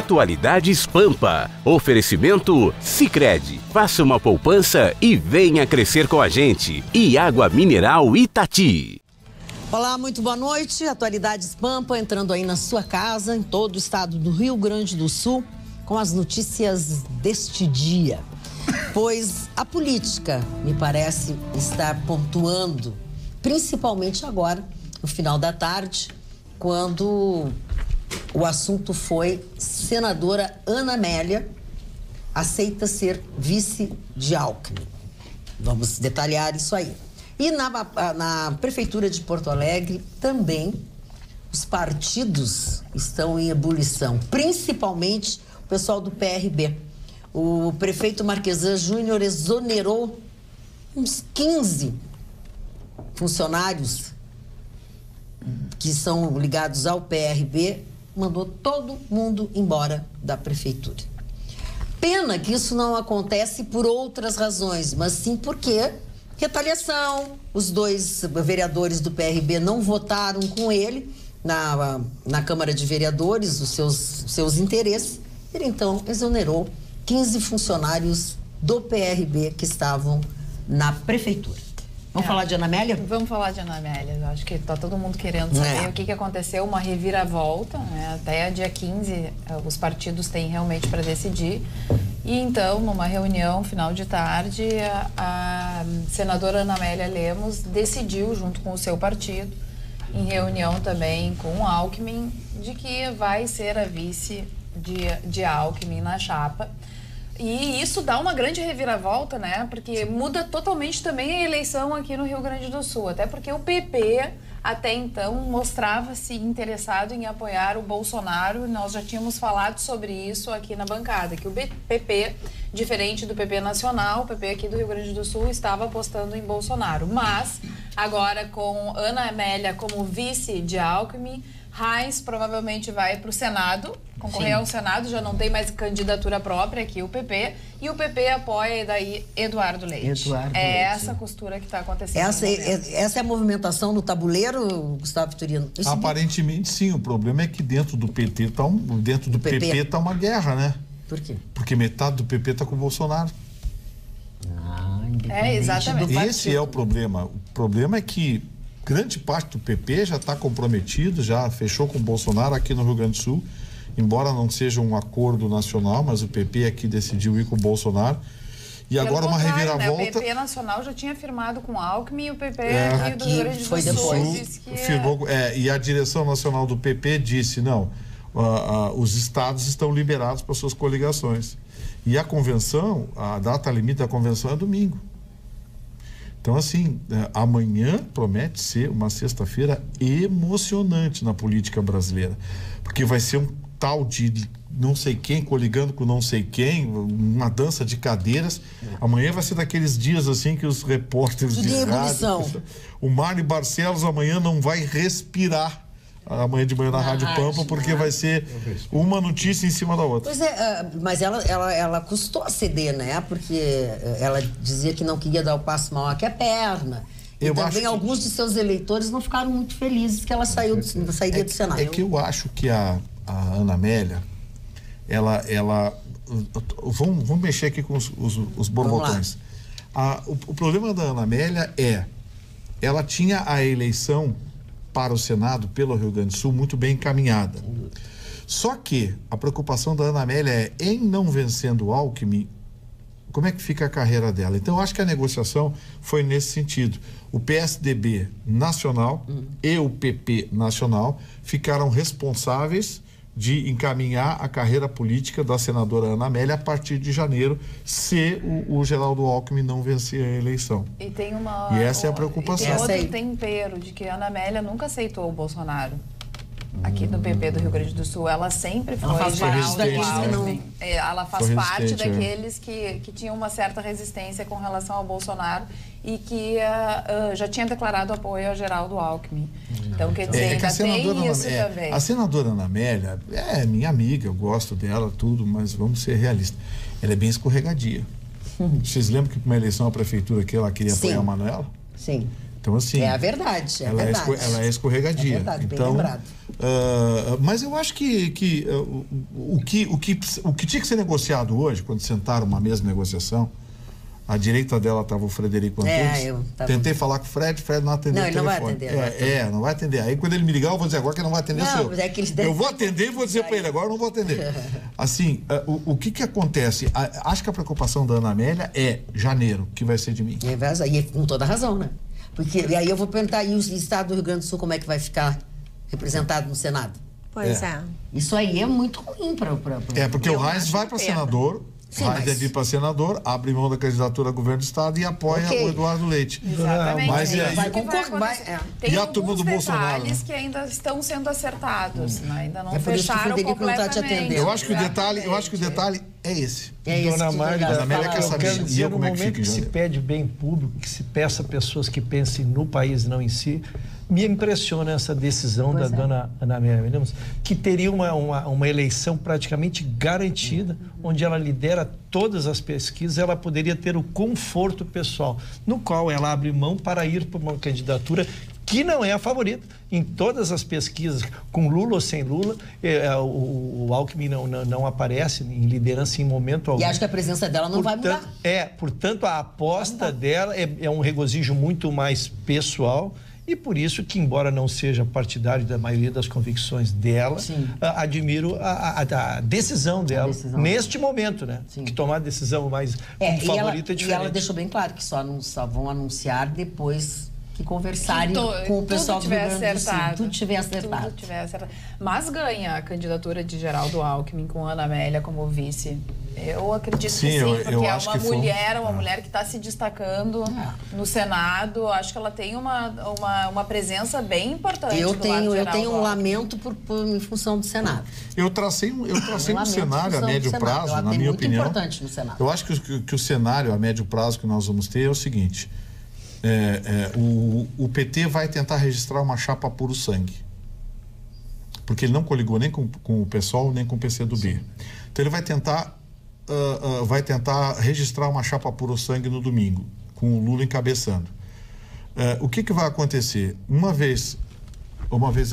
Atualidades Pampa. Oferecimento Sicredi. Faça uma poupança e venha crescer com a gente. E Água Mineral Itati. Olá, muito boa noite. Atualidades Pampa entrando aí na sua casa, em todo o estado do Rio Grande do Sul, com as notícias deste dia. Pois a política, me parece, está pontuando, principalmente agora, no final da tarde, quando o assunto foi senadora Ana Amélia aceita ser vice de Alckmin. Vamos detalhar isso aí. E na Prefeitura de Porto Alegre também os partidos estão em ebulição, principalmente o pessoal do PRB. O prefeito Marquesan Júnior exonerou uns 15 funcionários que são ligados ao PRB, mandou todo mundo embora da prefeitura. Pena que isso não acontece por outras razões, mas sim porque retaliação. Os dois vereadores do PRB não votaram com ele na Câmara de Vereadores os seus interesses. Ele então exonerou 15 funcionários do PRB que estavam na prefeitura. Vamos falar de Ana Amélia? Vamos falar de Ana Amélia. Eu acho que está todo mundo querendo saber o que aconteceu, uma reviravolta, né? Até dia 15 os partidos têm realmente para decidir. E então, numa reunião final de tarde, a senadora Ana Amélia Lemos decidiu, junto com o seu partido, em reunião também com o Alckmin, de que vai ser a vice de Alckmin na chapa. E isso dá uma grande reviravolta, né? Porque muda totalmente também a eleição aqui no Rio Grande do Sul. Até porque o PP, até então, mostrava-se interessado em apoiar o Bolsonaro. Nós já tínhamos falado sobre isso aqui na bancada, que o PP, diferente do PP nacional, o PP aqui do Rio Grande do Sul estava apostando em Bolsonaro. Mas, agora com Ana Amélia como vice de Alckmin, Reis provavelmente vai para o Senado, concorrer ao Senado, já não tem mais candidatura própria aqui, o PP, e o PP apoia daí Eduardo Leite. Essa costura que está acontecendo. Essa é a movimentação no tabuleiro, Gustavo Vitorino? Aparentemente sim, o problema é que dentro do PT tá uma guerra, né? Por quê? Porque metade do PP tá com o Bolsonaro. Exatamente. Esse é o problema. O problema é que grande parte do PP já está comprometido, já fechou com o Bolsonaro aqui no Rio Grande do Sul, embora não seja um acordo nacional, mas o PP aqui decidiu ir com o Bolsonaro. E agora uma reviravolta. Né? O PP nacional já tinha firmado com o Alckmin e o PP aqui do Rio Grande do Sul disse que firmou, e a direção nacional do PP disse, não, os estados estão liberados para suas coligações. E a convenção, a data limite da convenção é domingo. Então, assim, amanhã promete ser uma sexta-feira emocionante na política brasileira, porque vai ser um tal de não sei quem coligando com não sei quem, uma dança de cadeiras. Amanhã vai ser daqueles dias assim que os repórteres de rádio, o Marne Barcelos amanhã não vai respirar amanhã de manhã na Rádio Pampa, porque vai ser uma notícia em cima da outra. Pois é, mas ela custou a ceder, né? Porque ela dizia que não queria dar o passo maior que a perna. E também alguns de seus eleitores não ficaram muito felizes que ela sairia do Senado. É que eu acho que a Ana Amélia, vamos mexer aqui com os borbotões. O problema da Ana Amélia ela tinha a eleição para o Senado pelo Rio Grande do Sul muito bem encaminhada. Só que a preocupação da Ana Amélia em não vencendo o Alckmin, como é que fica a carreira dela? Então, eu acho que a negociação foi nesse sentido. O PSDB nacional e o PP nacional ficaram responsáveis de encaminhar a carreira política da senadora Ana Amélia a partir de janeiro, se o Geraldo Alckmin não vencer a eleição. E essa é a preocupação. E tem outro tempero de que a Ana Amélia nunca aceitou o Bolsonaro. Aqui no PP do Rio Grande do Sul, ela sempre foi ela faz parte daqueles que tinham uma certa resistência com relação ao Bolsonaro e que já tinha declarado apoio ao Geraldo Alckmin. Então, quer dizer, ainda tem isso também. A senadora Ana Amélia é minha amiga, eu gosto dela, tudo, mas vamos ser realistas. Ela é bem escorregadia. Vocês lembram que para uma eleição à prefeitura que ela queria apoiar a Manuela? Sim. Então, assim... É a verdade, ela é escorregadia. É verdade, então, bem lembrado. Mas eu acho que o que tinha que ser negociado hoje, quando sentaram uma mesma negociação, à direita dela estava o Frederico Antunes. Tentei falar com o Fred não atendeu o telefone. Não, ele não vai atender. Não vai atender. Aí quando ele me ligar, eu vou dizer agora que não vai atender o seu. Eu vou atender e vou dizer para ele, agora eu não vou atender. Assim, o que acontece? Acho que a preocupação da Ana Amélia é janeiro, que vai ser de mim. E com toda razão, né? Porque e aí eu vou perguntar, e o estado do Rio Grande do Sul, como é que vai ficar representado no Senado? Pois é. Isso aí é muito ruim para... Porque o Reis vai para senador... Vai deve ir para senador, abre mão da candidatura a governo do estado e apoia o Eduardo Leite. Exatamente. Mas e aí? Tem a turma do Bolsonaro, detalhes que ainda estão sendo acertados, né? Ainda não por fecharam isso que o Frederico não tá te completamente. atendendo. Eu acho que o detalhe é esse. Dona Magda, eu quero dizer, no momento que se pede bem público, que se peça pessoas que pensem no país e não em si, me impressiona essa decisão da dona Ana Amélia Williams, que teria uma eleição praticamente garantida, onde ela lidera todas as pesquisas, ela poderia ter o conforto pessoal, no qual ela abre mão para ir para uma candidatura que não é a favorita. Em todas as pesquisas, com Lula ou sem Lula, o Alckmin não aparece em liderança em momento algum. E acho que a presença dela não vai mudar. Portanto, a aposta dela é um regozijo muito mais pessoal. E por isso que, embora não seja partidário da maioria das convicções dela, admiro a decisão dela neste momento, né? Sim. Que tomar a decisão mais favorita é diferente. E ela deixou bem claro que só vão anunciar depois que conversarem com o pessoal do Rio Grande do Sul. Tudo tiver acertado. Mas ganha a candidatura de Geraldo Alckmin com Ana Amélia como vice. Eu acredito que sim, porque é uma mulher que está se destacando no Senado. Acho que ela tem uma presença bem importante. Eu tenho um lamento em função do Senado. Eu tracei um cenário a médio prazo, na minha opinião. Muito importante no Senado. Eu acho que o cenário a médio prazo que nós vamos ter é o seguinte: o PT vai tentar registrar uma chapa puro sangue, porque ele não coligou nem com o PSOL nem com o PCdoB. Então ele vai tentar registrar uma chapa puro sangue no domingo, com o Lula encabeçando. O que vai acontecer? Uma vez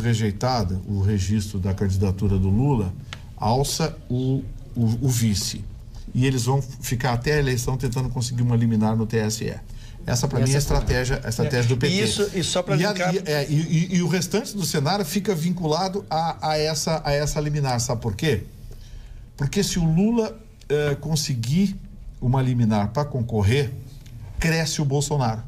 rejeitada o registro da candidatura do Lula, alça o vice. E eles vão ficar até a eleição tentando conseguir uma liminar no TSE. Essa, para mim, é a estratégia do PT. E só para linkar... E o restante do cenário fica vinculado a essa liminar. Sabe por quê? Porque se o Lula conseguir uma liminar para concorrer, cresce o Bolsonaro.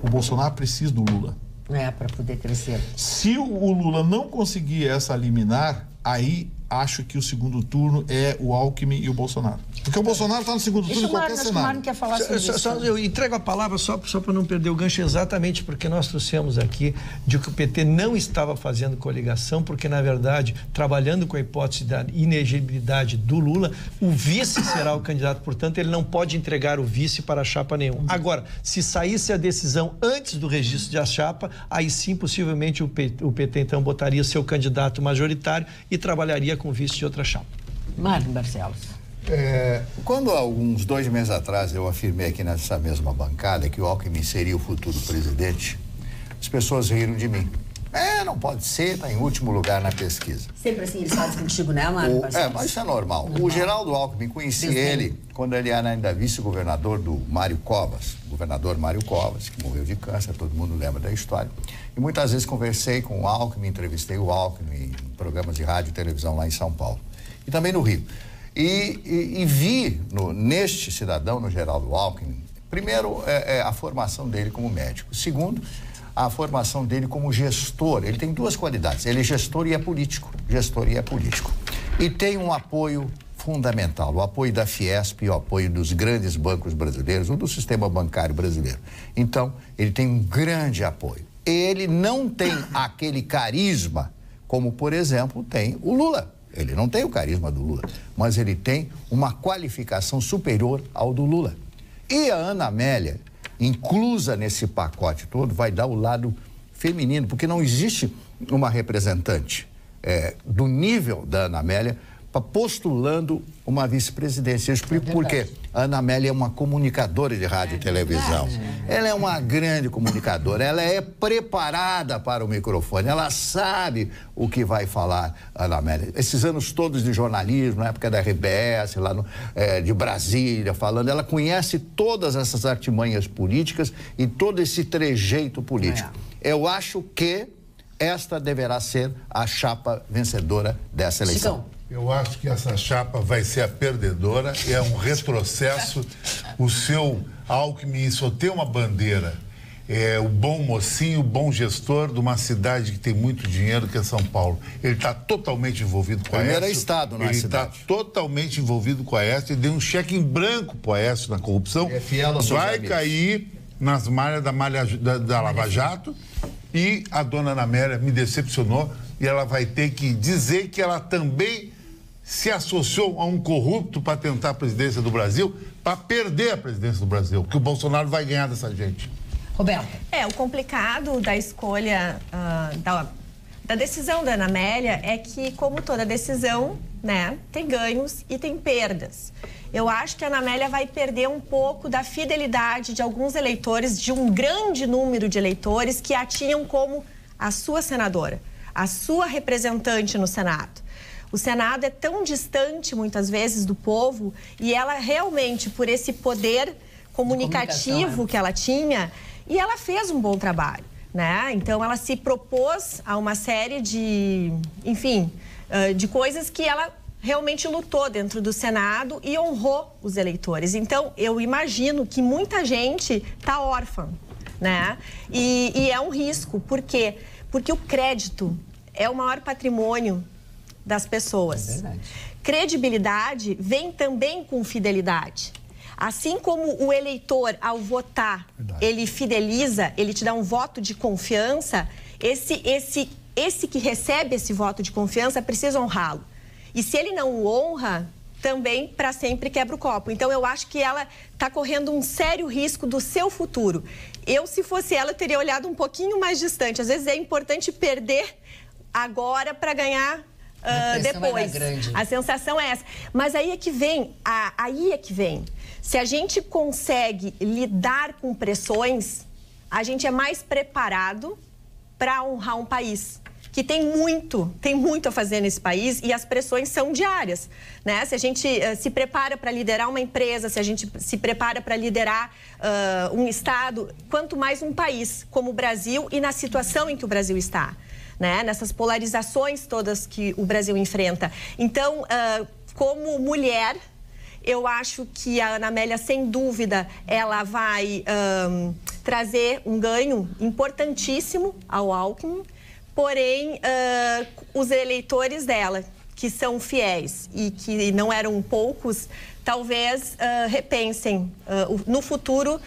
O Bolsonaro precisa do Lula. Para poder crescer. Se o Lula não conseguir essa liminar, aí acho que o segundo turno é o Alckmin e o Bolsonaro. Porque o Bolsonaro está no segundo turno em qualquer cenário. Quer falar sobre isso. Eu entrego a palavra só para não perder o gancho, exatamente porque nós trouxemos aqui de que o PT não estava fazendo coligação, porque, na verdade, trabalhando com a hipótese da inelegibilidade do Lula, o vice será o candidato, portanto, ele não pode entregar o vice para a chapa nenhuma. Agora, se saísse a decisão antes do registro da chapa, aí sim, possivelmente, o PT, então, botaria seu candidato majoritário e trabalharia com o vice de outra chapa. Marcos Barcelos. Quando há uns 2 meses atrás eu afirmei aqui nessa mesma bancada que o Alckmin seria o futuro presidente, as pessoas riram de mim. Não pode ser, está em último lugar na pesquisa. Sempre assim eles fazem contigo, né, Marcos? Mas isso é normal. O Geraldo Alckmin, conheci ele quando ele era ainda vice-governador do Mário Covas, governador Mário Covas, que morreu de câncer, todo mundo lembra da história. E muitas vezes conversei com o Alckmin, entrevistei o Alckmin em programas de rádio e televisão lá em São Paulo. E também no Rio. E vi neste cidadão, no Geraldo Alckmin, primeiro, a formação dele como médico. Segundo, a formação dele como gestor. Ele tem 2 qualidades. Ele é gestor e é político. E tem um apoio fundamental, o apoio da Fiesp, o apoio dos grandes bancos brasileiros, ou do sistema bancário brasileiro. Então, ele tem um grande apoio. Ele não tem aquele carisma como, por exemplo, tem o Lula. Ele não tem o carisma do Lula, mas ele tem uma qualificação superior ao do Lula. E a Ana Amélia, inclusa nesse pacote todo, vai dar o lado feminino, porque não existe uma representante do nível da Ana Amélia postulando uma vice-presidência. Eu explico por quê. A Ana Amélia é uma comunicadora de rádio e televisão. Ela é uma grande comunicadora, ela é preparada para o microfone, ela sabe o que vai falar, Ana Amélia. Esses anos todos de jornalismo, na época da RBS, lá de Brasília, falando, ela conhece todas essas artimanhas políticas e todo esse trejeito político. Eu acho que esta deverá ser a chapa vencedora dessa eleição. Eu acho que essa chapa vai ser a perdedora, é um retrocesso. O seu Alckmin só tem uma bandeira, é o bom mocinho, o bom gestor de uma cidade que tem muito dinheiro, que é São Paulo. Ele está totalmente envolvido com a Aécio. Estado na cidade. Ele está totalmente envolvido com a Aécio e deu um cheque em branco para o Aécio na corrupção. É fiel aos seus amigos. Cair nas malhas da Lava Jato e a dona Ana Amélia me decepcionou e ela vai ter que dizer que ela também se associou a um corrupto para tentar a presidência do Brasil, para perder a presidência do Brasil, que o Bolsonaro vai ganhar dessa gente. Roberto. O complicado da escolha, da decisão da Ana Amélia é que, como toda decisão, né, tem ganhos e tem perdas. Eu acho que a Ana Amélia vai perder um pouco da fidelidade de alguns eleitores, de um grande número de eleitores que a tinham como a sua senadora, a sua representante no Senado. O Senado é tão distante, muitas vezes, do povo, e ela realmente, por esse poder comunicativo que ela tinha, e ela fez um bom trabalho, né? Então, ela se propôs a uma série de, enfim, de coisas que ela realmente lutou dentro do Senado e honrou os eleitores. Então, eu imagino que muita gente está órfã, né? E é um risco. Por quê? Porque o crédito é o maior patrimônio das pessoas. É verdade. Credibilidade vem também com fidelidade. Assim como o eleitor, ao votar, ele fideliza, ele te dá um voto de confiança, esse que recebe esse voto de confiança precisa honrá-lo. E se ele não o honra, também para sempre quebra o copo. Então, eu acho que ela está correndo um sério risco do seu futuro. Eu, se fosse ela, teria olhado um pouquinho mais distante. Às vezes é importante perder agora para ganhar depois. A sensação é essa. Mas aí é que vem, Se a gente consegue lidar com pressões, a gente é mais preparado para honrar um país que tem muito a fazer nesse país e as pressões são diárias, né? Se a gente se prepara para liderar uma empresa, se a gente se prepara para liderar um estado, quanto mais um país como o Brasil e na situação em que o Brasil está, né? Nessas polarizações todas que o Brasil enfrenta. Então, como mulher, eu acho que a Ana Amélia, sem dúvida, ela vai trazer um ganho importantíssimo ao Alckmin. Porém, os eleitores dela, que são fiéis e que não eram poucos, talvez repensem no futuro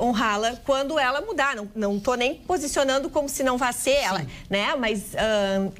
honrá-la quando ela mudar. Não estou nem posicionando como se não vá ser ela, né? Mas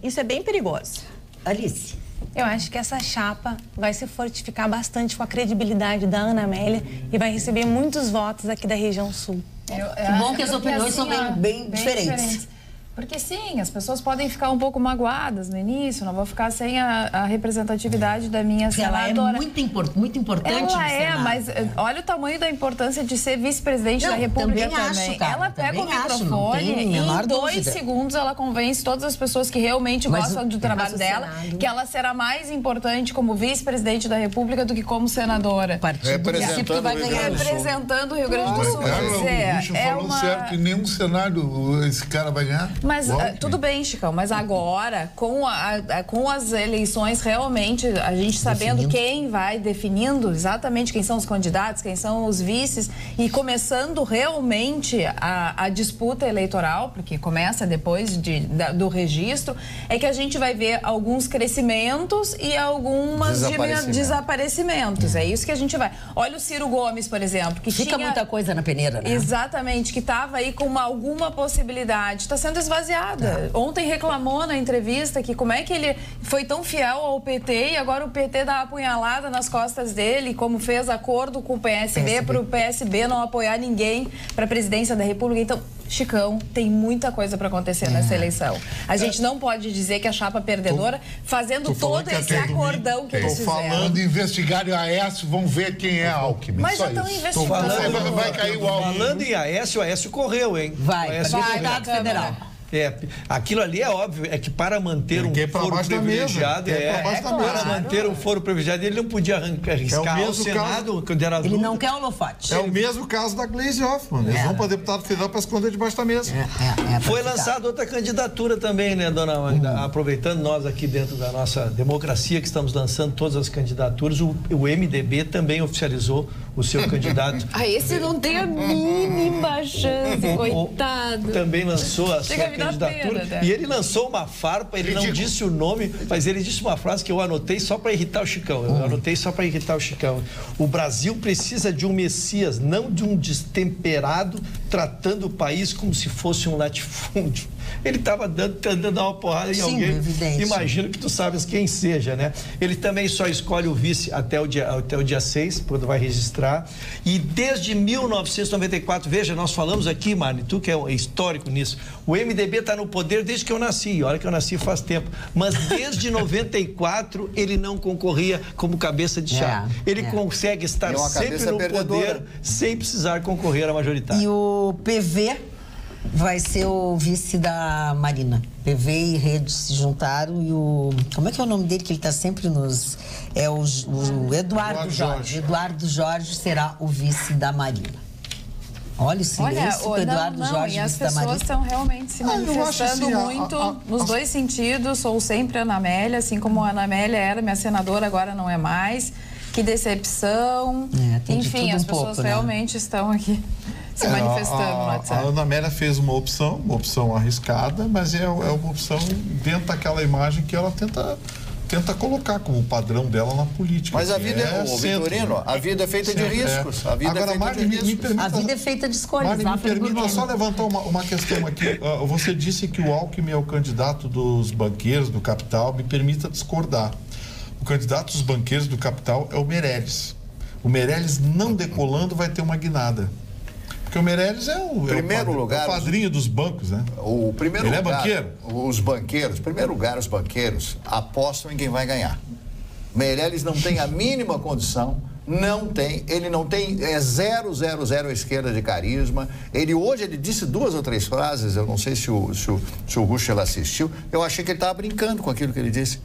isso é bem perigoso. Alice. Eu acho que essa chapa vai se fortificar bastante com a credibilidade da Ana Amélia e vai receber muitos votos aqui da região sul. Que bom que as opiniões são bem diferentes. Porque sim, as pessoas podem ficar um pouco magoadas no início, não vou ficar sem a representatividade da minha senadora. Ela é muito importante ela no Senado. Mas olha o tamanho da importância de ser vice-presidente da República também. Ela pega o microfone e em 2 segundos ela convence todas as pessoas que realmente gostam do trabalho dela, que ela será mais importante como vice-presidente da República do que como senadora. Representando o Rio Grande do Sul. O bicho falou certo, que nenhum cenário esse cara vai ganhar. Mas tudo bem, Chicão, mas agora, com as eleições realmente, a gente sabendo quem vai definindo exatamente quem são os candidatos, quem são os vices, e começando realmente a disputa eleitoral, porque começa depois do registro, é que a gente vai ver alguns crescimentos e alguns desaparecimentos. É isso que a gente vai. Olha o Ciro Gomes, por exemplo, que fica muita coisa na peneira, né? Exatamente, que estava aí com alguma possibilidade. Está sendo esvaziada. Ontem reclamou na entrevista que como é que ele foi tão fiel ao PT e agora o PT dá apunhalada nas costas dele, como fez acordo com o PSB para o PSB não apoiar ninguém para a presidência da República. Então, Chicão, tem muita coisa para acontecer nessa eleição. A gente não pode dizer que a chapa perdedora, fazendo todo esse acordão que eles fizeram. Falando em investigar o Aécio, vão ver quem é Alckmin. Mas já estão investigando. Vai cair o Alckmin. Falando em Aécio, o Aécio correu, hein? Vai, Estado Federal. Aquilo ali é óbvio, é que para manter um foro privilegiado, para manter um foro privilegiado, ele não podia arriscar ao Senado, quando era ele não quer holofote. É o mesmo caso da Gleisi Hoffmann. Eles vão para deputado federal para esconder debaixo da mesa. Foi lançada outra candidatura também, né, dona Magda? Aproveitando nós aqui dentro da nossa democracia, que estamos lançando todas as candidaturas, o MDB também oficializou o seu candidato. Esse não tem a mínima chance, coitado. Também lançou a sua candidatura. Pena, e ele lançou uma farpa, ele não disse o nome, mas ele disse uma frase que eu anotei só para irritar o Chicão. O Brasil precisa de um Messias, não de um destemperado tratando o país como se fosse um latifúndio. Ele estava tentando dar uma porrada em alguém. Evidente. Imagino que tu sabes quem seja, né? Ele também só escolhe o vice até o dia 6, quando vai registrar. E desde 1994, veja, nós falamos aqui, Marne, tu que é histórico nisso, o MDB está no poder desde que eu nasci. Olha que eu nasci faz tempo. Mas desde 94 ele não concorria como cabeça de chapa. Ele consegue estar sempre no poder sem precisar concorrer à majoritária. E o PV vai ser o vice da Marina. PV e Rede se juntaram e o... Como é que é o nome dele que ele está sempre nos... É o Eduardo Jorge. Eduardo Jorge será o vice da Marina. Olha o silêncio do Eduardo Jorge, e as pessoas estão realmente se manifestando muito nos dois sentidos. Sou sempre Ana Amélia, assim como a Ana Amélia era minha senadora, agora não é mais. Que decepção. Enfim, as pessoas realmente estão aqui se manifestando no WhatsApp. A Ana Amélia fez uma opção arriscada, mas é uma opção dentro daquela imagem que ela tenta colocar como padrão dela na política. Mas a vida Vitorino, a vida é feita de riscos. A vida Agora, é feita de riscos. A vida é feita de escolhas. Me permita só levantar uma questão aqui. Você disse que o Alckmin é o candidato dos banqueiros, do capital. Me permita discordar. O candidato dos banqueiros do capital é o Meirelles. O Meirelles não decolando vai ter uma guinada. Porque o Meirelles é o padrinho dos bancos, né? Ele é banqueiro? Em primeiro lugar, os banqueiros apostam em quem vai ganhar. Meirelles não tem a mínima condição, ele não tem, é 000 à esquerda de carisma. Hoje ele disse 2 ou 3 frases, eu não sei se o Ruschel assistiu, eu achei que ele estava brincando com aquilo que ele disse.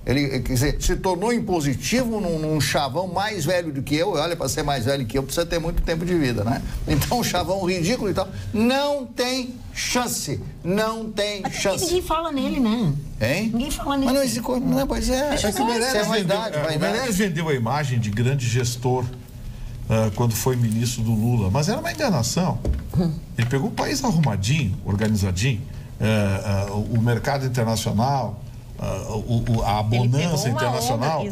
Ele, quer dizer, se tornou impositivo num chavão mais velho do que eu. Olha, para ser mais velho que eu, precisa ter muito tempo de vida, né? Então, um chavão ridículo e tal. Não tem chance. Não tem chance. Ninguém fala nele, né? Hein? Ninguém fala nele. Mas não, pois é. O Meirelles vendeu a imagem de grande gestor quando foi ministro do Lula. Mas era uma enganação. Ele pegou o país arrumadinho, organizadinho. O mercado internacional... a bonança internacional,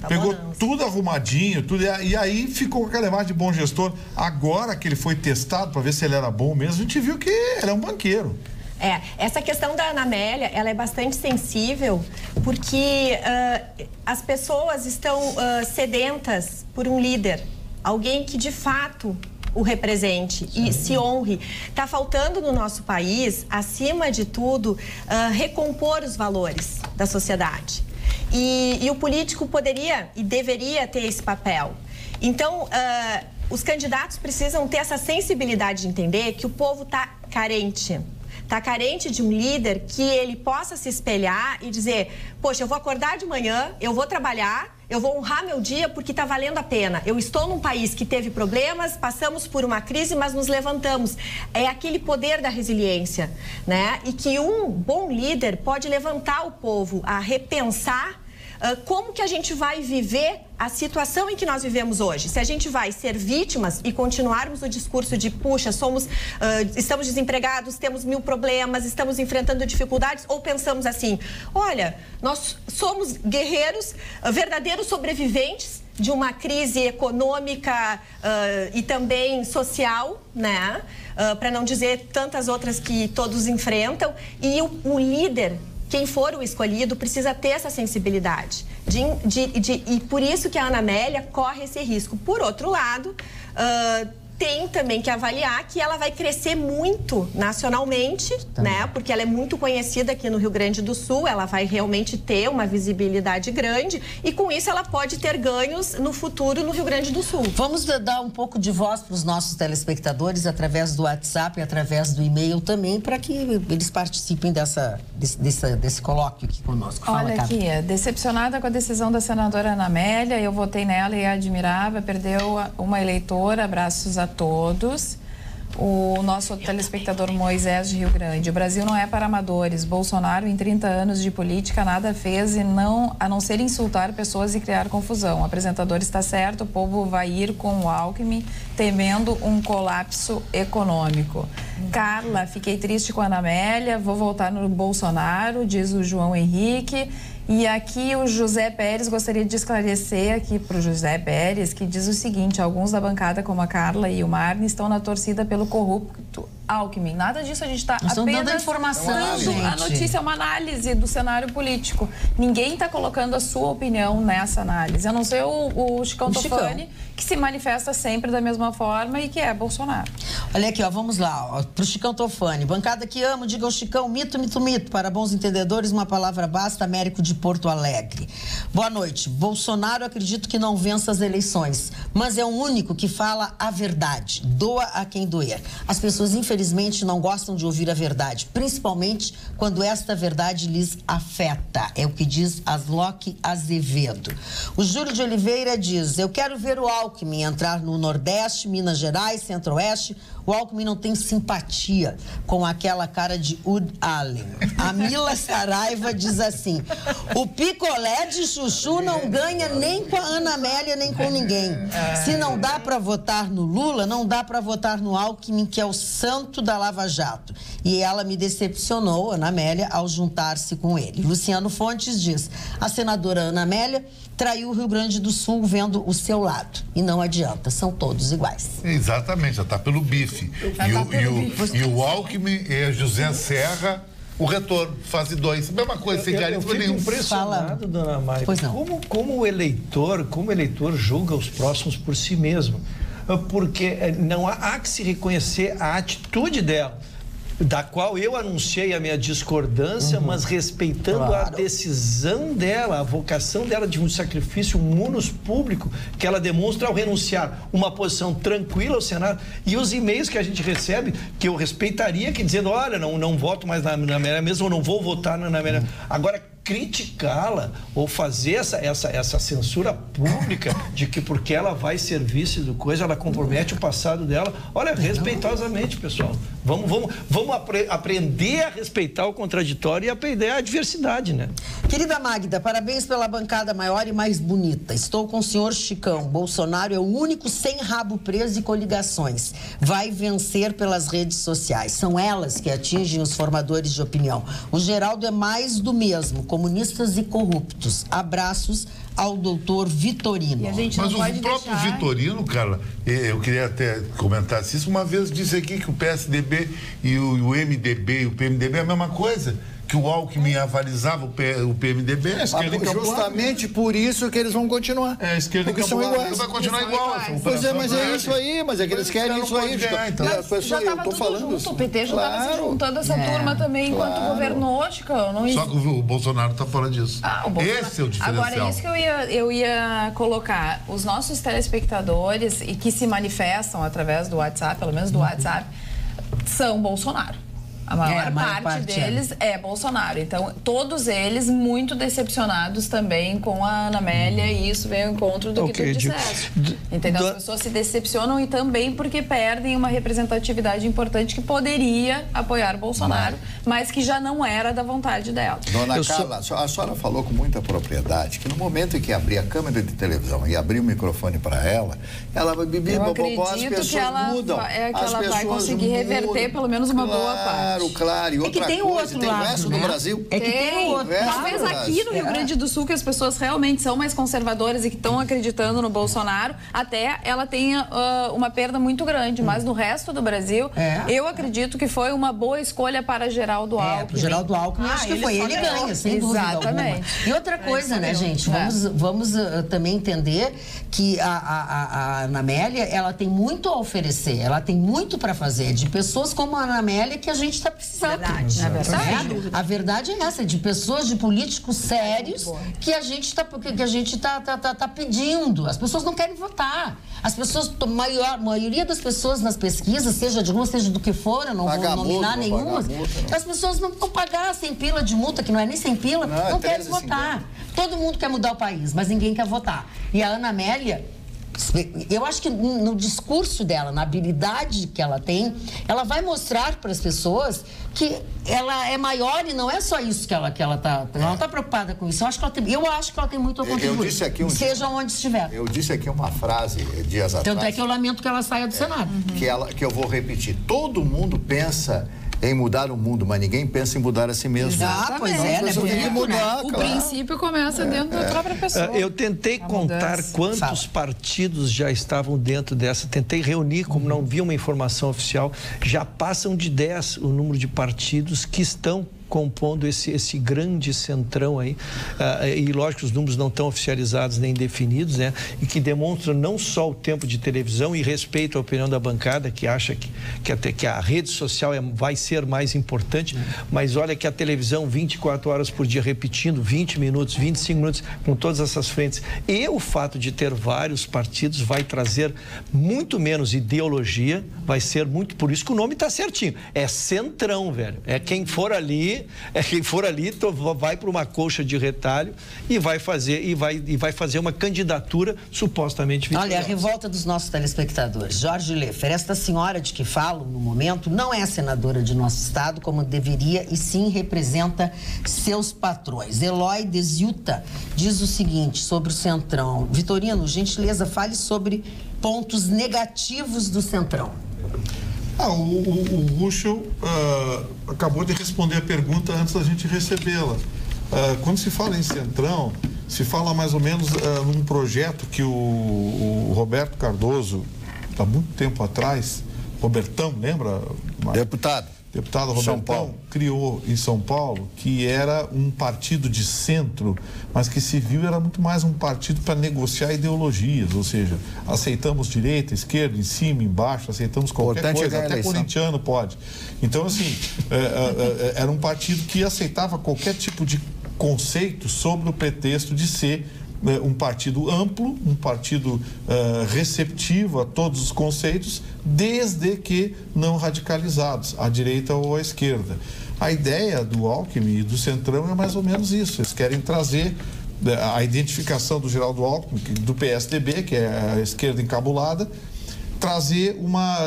pegou tudo arrumadinho, e aí ficou com aquela imagem de bom gestor. Agora que ele foi testado para ver se ele era bom mesmo, a gente viu que ele é um banqueiro. Essa questão da Ana Amélia, ela é bastante sensível, porque as pessoas estão sedentas por um líder, alguém que de fato o represente e se honre. Está faltando no nosso país, acima de tudo, recompor os valores da sociedade. E o político poderia e deveria ter esse papel. Então, os candidatos precisam ter essa sensibilidade de entender que o povo está carente. Está carente de um líder que ele possa se espelhar e dizer, poxa, eu vou acordar de manhã, eu vou trabalhar, eu vou honrar meu dia porque está valendo a pena. Eu estou num país que teve problemas, passamos por uma crise, mas nos levantamos. É aquele poder da resiliência, né? E que um bom líder pode levantar o povo a repensar como que a gente vai viver a situação em que nós vivemos hoje. Se a gente vai ser vítimas e continuarmos o discurso de, puxa, estamos desempregados, temos 1000 problemas, estamos enfrentando dificuldades, ou pensamos assim, olha, nós somos guerreiros, verdadeiros sobreviventes de uma crise econômica e também social, né? Para não dizer tantas outras que todos enfrentam, e o líder, quem for o escolhido, precisa ter essa sensibilidade. E por isso que a Ana Amélia corre esse risco. Por outro lado, tem também que avaliar que ela vai crescer muito nacionalmente, né? Porque ela é muito conhecida aqui no Rio Grande do Sul, ela vai realmente ter uma visibilidade grande e com isso ela pode ter ganhos no futuro no Rio Grande do Sul. Vamos dar um pouco de voz para os nossos telespectadores através do WhatsApp e através do e-mail também, para que eles participem desse colóquio aqui conosco. Olha aqui, decepcionada com a decisão da senadora Ana Amélia, eu votei nela e a admirava, perdeu uma eleitora, abraços a todos. O nosso telespectador Moisés de Rio Grande. O Brasil não é para amadores. Bolsonaro, em 30 anos de política, nada fez a não ser insultar pessoas e criar confusão. O apresentador está certo, o povo vai ir com o Alckmin, temendo um colapso econômico. Carla, fiquei triste com a Ana Amélia, vou voltar no Bolsonaro, diz o João Henrique. E aqui o José Pérez, gostaria de esclarecer aqui para o José Pérez, que diz o seguinte: alguns da bancada, como a Carla e o Marne, estão na torcida pelo corrupto Alckmin. Nada disso, a gente está apenas dando a informação, a notícia, é uma análise do cenário político. Ninguém está colocando a sua opinião nessa análise, a não ser o Chicão Tofani, que se manifesta sempre da mesma forma e que é Bolsonaro. Olha aqui, vamos lá, para o Chicão Tofani. Bancada que amo, diga ao Chicão, mito, mito, mito. Para bons entendedores, uma palavra basta, Américo de Porto Alegre. Boa noite. Bolsonaro, acredito que não vença as eleições, mas é o único que fala a verdade. Doa a quem doer. As pessoas, infelizmente, não gostam de ouvir a verdade, principalmente quando esta verdade lhes afeta. É o que diz Aslock Azevedo. O Júlio de Oliveira diz: eu quero ver o Alckmin entrar no Nordeste, Minas Gerais, Centro-Oeste. O Alckmin não tem simpatia com aquela cara de Woody Allen. A Mila Saraiva diz assim: o picolé de chuchu não ganha nem com a Ana Amélia, nem com ninguém. Se não dá para votar no Lula, não dá para votar no Alckmin, que é o santo da Lava Jato. E ela me decepcionou, Ana Amélia, ao juntar-se com ele. Luciano Fontes diz: a senadora Ana Amélia traiu o Rio Grande do Sul vendo o seu lado. E não adianta, são todos iguais. Exatamente, já está pelo bife. E o Alckmin e José Serra, o retorno, fase 2. Mesma coisa, sem diarismo nenhum. Eu fico impressionado, dona Mari, como o eleitor julga os próximos por si mesmo. Porque não há que se reconhecer a atitude dela, da qual eu anunciei a minha discordância, mas respeitando a decisão dela, a vocação dela de um sacrifício, um munus público que ela demonstra ao renunciar uma posição tranquila ao Senado. E os e-mails que a gente recebe, que eu respeitaria, que dizendo, olha, não voto mais na Ana Amélia mesmo, ou não vou votar na Ana Amélia. Agora, criticá-la ou fazer essa censura pública de que porque ela vai ser vice do coisa, ela compromete o passado dela. Olha, respeitosamente, pessoal. Vamos aprender a respeitar o contraditório e aprender a diversidade, né? Querida Magda, parabéns pela bancada maior e mais bonita. Estou com o senhor Chicão. Bolsonaro é o único sem rabo preso e coligações. Vai vencer pelas redes sociais. São elas que atingem os formadores de opinião. O Geraldo é mais do mesmo, comunistas e corruptos. Abraços ao doutor Vitorino. Mas o próprio Vitorino, Carla, eu queria até comentar isso, uma vez disse aqui que o PSDB e o MDB e o PMDB é a mesma coisa, que o Alckmin avalizava o PMDB. Justamente por isso que eles vão continuar. É, a esquerda porque são iguais. Vai continuar igual. Pois é, mas é isso aí, mas é que eles querem isso aí. Já estava tudo junto, o PT já estava se juntando essa turma também enquanto governou, Chicão. Só que o Bolsonaro está fora disso. Esse é o diferencial. Agora, é isso que eu ia colocar. Os nossos telespectadores, e que se manifestam através do WhatsApp, pelo menos do WhatsApp, são Bolsonaro. A maior parte deles é Bolsonaro. Então, todos eles muito decepcionados também com a Ana Amélia, e isso vem ao encontro do que tu disseste. Entendeu? As pessoas se decepcionam e também porque perdem uma representatividade importante que poderia apoiar Bolsonaro, mas que já não era da vontade dela. Dona Carla, a senhora falou com muita propriedade que no momento em que abrir a câmera de televisão e abrir o microfone para ela vai beber, as pessoas mudam. Eu acredito que ela vai conseguir reverter pelo menos uma boa parte. Claro. E outra tem coisa, tem o resto do Brasil. É que tem o outro. Talvez aqui no Rio Grande do Sul, que as pessoas realmente são mais conservadoras e que estão acreditando no Bolsonaro, até ela tenha uma perda muito grande. Mas no resto do Brasil, eu acredito que foi uma boa escolha para Geraldo Alckmin. Para Geraldo Alckmin, acho que foi. Ele ganha, sem dúvida alguma. E outra coisa, né, gente? Vamos também entender que a Ana Amélia, ela tem muito a oferecer, ela tem muito para fazer. De pessoas como a Ana Amélia que a gente está precisando. A verdade é essa, de pessoas, de políticos sérios que a gente está pedindo. As pessoas não querem votar. As pessoas, a maioria das pessoas nas pesquisas, seja de uma, seja do que for, eu não vou nominar nenhuma, as pessoas não vão pagar 100 pila de multa, que não é nem 100 pila, não querem votar. Todo mundo quer mudar o país, mas ninguém quer votar. E a Ana Amélia, eu acho que no discurso dela, na habilidade que ela tem, ela vai mostrar para as pessoas que ela é maior e não é só isso que ela tá. Ela não está preocupada com isso. Eu acho que ela tem muito a contribuir. Eu disse aqui seja onde estiver. Eu disse aqui uma frase dias atrás. Tanto é que eu lamento que ela saia do Senado. Que eu vou repetir. Todo mundo pensa em mudar o mundo, mas ninguém pensa em mudar a si mesmo. Pois é, né? Tem que mudar, O princípio começa dentro da própria pessoa. Eu tentei contar quantos partidos já estavam dentro dessa, tentei reunir, como não vi uma informação oficial, já passam de 10 o número de partidos que estão compondo esse grande centrão aí, e lógico os números não estão oficializados nem definidos, né? E que demonstram não só o tempo de televisão e respeito à opinião da bancada, que acha que a rede social vai ser mais importante, mas olha que a televisão 24 horas por dia repetindo, 20 minutos, 25 minutos, com todas essas frentes. E o fato de ter vários partidos vai trazer muito menos ideologia, vai ser muito, por isso que o nome está certinho, é centrão, velho, é quem for ali, vai para uma colcha de retalho e vai fazer uma candidatura supostamente vitoriosa. Olha, a revolta dos nossos telespectadores. Jorge Leffer, esta senhora de que falo no momento não é senadora de nosso estado como deveria e sim representa seus patrões. Eloy Desiuta diz o seguinte sobre o Centrão. Vitorino, gentileza, fale sobre pontos negativos do Centrão. O Ruschel acabou de responder a pergunta antes da gente recebê-la. Quando se fala em Centrão, se fala mais ou menos num projeto que o Roberto Cardoso, há muito tempo atrás, Robertão, lembra? Deputado Robertão criou em São Paulo, que era um partido de centro, mas que se viu era muito mais um partido para negociar ideologias, ou seja, aceitamos direita, esquerda, em cima, embaixo, aceitamos qualquer coisa, até corintiano pode. Então, assim, era um partido que aceitava qualquer tipo de conceito sobre o pretexto de ser um partido amplo, um partido receptivo a todos os conceitos, desde que não radicalizados, à direita ou à esquerda. A ideia do Alckmin e do Centrão é mais ou menos isso. Eles querem trazer a identificação do Geraldo Alckmin, do PSDB, que é a esquerda encabulada, trazer uma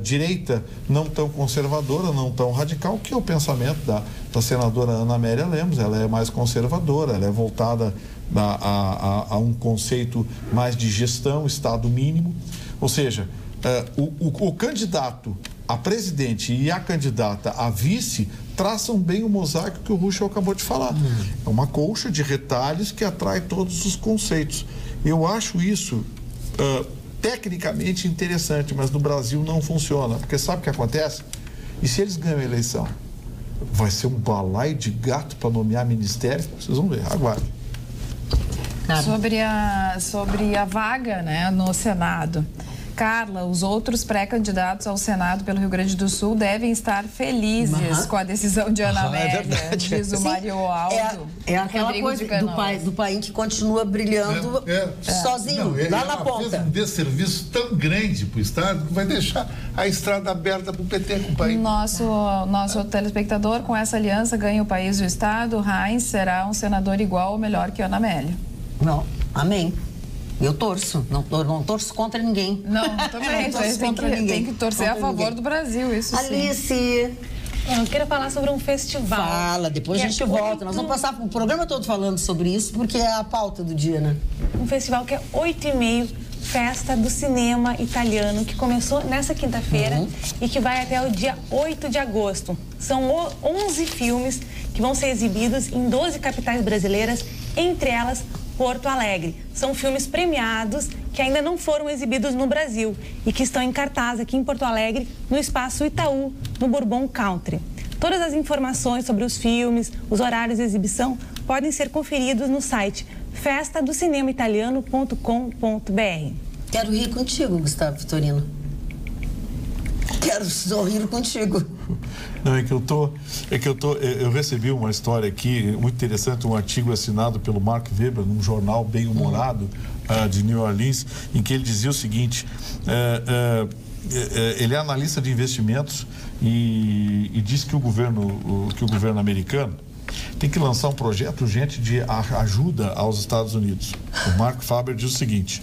direita não tão conservadora, não tão radical, que é o pensamento da senadora Ana Amélia Lemos. Ela é mais conservadora, ela é voltada a um conceito mais de gestão, Estado mínimo. Ou seja, o candidato a presidente e a candidata a vice traçam bem o mosaico que o Ruschel acabou de falar. É uma colcha de retalhos que atrai todos os conceitos. Eu acho isso tecnicamente interessante, mas no Brasil não funciona, porque sabe o que acontece? E se eles ganham a eleição? Vai ser um balaio de gato para nomear ministério? Vocês vão ver, aguarde. Sobre a vaga, né, no Senado. Carla, os outros pré-candidatos ao Senado pelo Rio Grande do Sul devem estar felizes com a decisão de Ana Amélia, diz o Mário Aldo. É aquela coisa do país que continua brilhando sozinho, lá na ponta. Fez um desserviço tão grande para o Estado que vai deixar a estrada aberta para o PT com o país. Nosso telespectador, com essa aliança, ganha o país e o Estado. Heinz será um senador igual ou melhor que Ana Amélia. Não, amém. Eu torço, não torço contra ninguém. Não, também. Tem que torcer a favor do Brasil, isso sim. Alice. Eu queria falar sobre um festival. Fala, depois a gente volta. Nós vamos passar o programa todo falando sobre isso, porque é a pauta do dia, né? Um festival que é 8,5 Festa do Cinema Italiano, que começou nessa quinta-feira e que vai até o dia 8 de agosto. São 11 filmes que vão ser exibidos em 12 capitais brasileiras, entre elas Porto Alegre. São filmes premiados que ainda não foram exibidos no Brasil e que estão em cartaz aqui em Porto Alegre, no Espaço Itaú, no Bourbon Country. Todas as informações sobre os filmes, os horários de exibição, podem ser conferidos no site festadocinemaitaliano.com.br. Quero rir contigo, Gustavo Vitorino. Quero sorrir contigo. Não, eu recebi uma história aqui muito interessante, um artigo assinado pelo Mark Weber, num jornal bem-humorado de New Orleans, em que ele dizia o seguinte, ele é analista de investimentos e diz que o governo americano tem que lançar um projeto urgente de ajuda aos Estados Unidos. O Mark Weber diz o seguinte,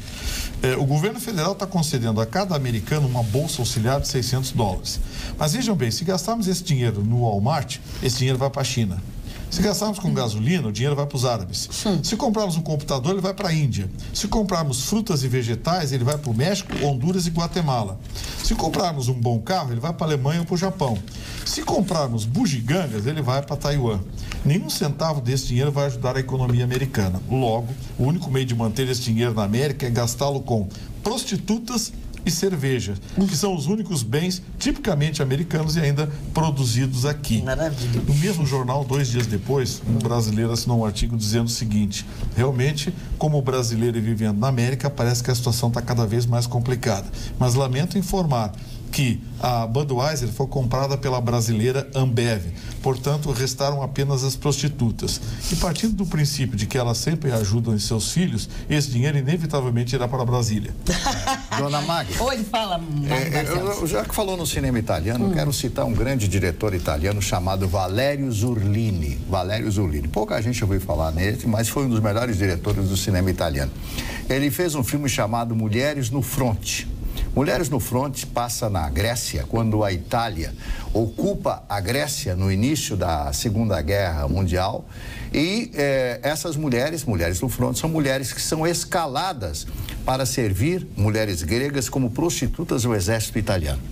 o governo federal está concedendo a cada americano uma bolsa auxiliar de $600. Mas vejam bem, se gastarmos esse dinheiro no Walmart, esse dinheiro vai para a China. Se gastarmos com gasolina, o dinheiro vai para os árabes. Se comprarmos um computador, ele vai para a Índia. Se comprarmos frutas e vegetais, ele vai para o México, Honduras e Guatemala. Se comprarmos um bom carro, ele vai para a Alemanha ou para o Japão. Se comprarmos bugigangas, ele vai para Taiwan. Nenhum centavo desse dinheiro vai ajudar a economia americana. Logo, o único meio de manter esse dinheiro na América é gastá-lo com prostitutas e cerveja, que são os únicos bens tipicamente americanos e ainda produzidos aqui. Maravilha. No mesmo jornal, 2 dias depois, um brasileiro assinou um artigo dizendo o seguinte, realmente, como o brasileiro vivendo na América, parece que a situação está cada vez mais complicada. Mas lamento informar que a Budweiser foi comprada pela brasileira Ambev. Portanto, restaram apenas as prostitutas. E partindo do princípio de que elas sempre ajudam os seus filhos, esse dinheiro inevitavelmente irá para Brasília. Dona Magda. Oi, fala, já que falou no cinema italiano, eu quero citar um grande diretor italiano chamado Valerio Zurlini. Valerio Zurlini. Pouca gente ouviu falar nele, mas foi um dos melhores diretores do cinema italiano. Ele fez um filme chamado Mulheres no Fronte. Mulheres no Fronte passa na Grécia, quando a Itália ocupa a Grécia no início da Segunda Guerra Mundial. E essas mulheres no Fronte, são mulheres que são escaladas para servir, mulheres gregas, como prostitutas do exército italiano.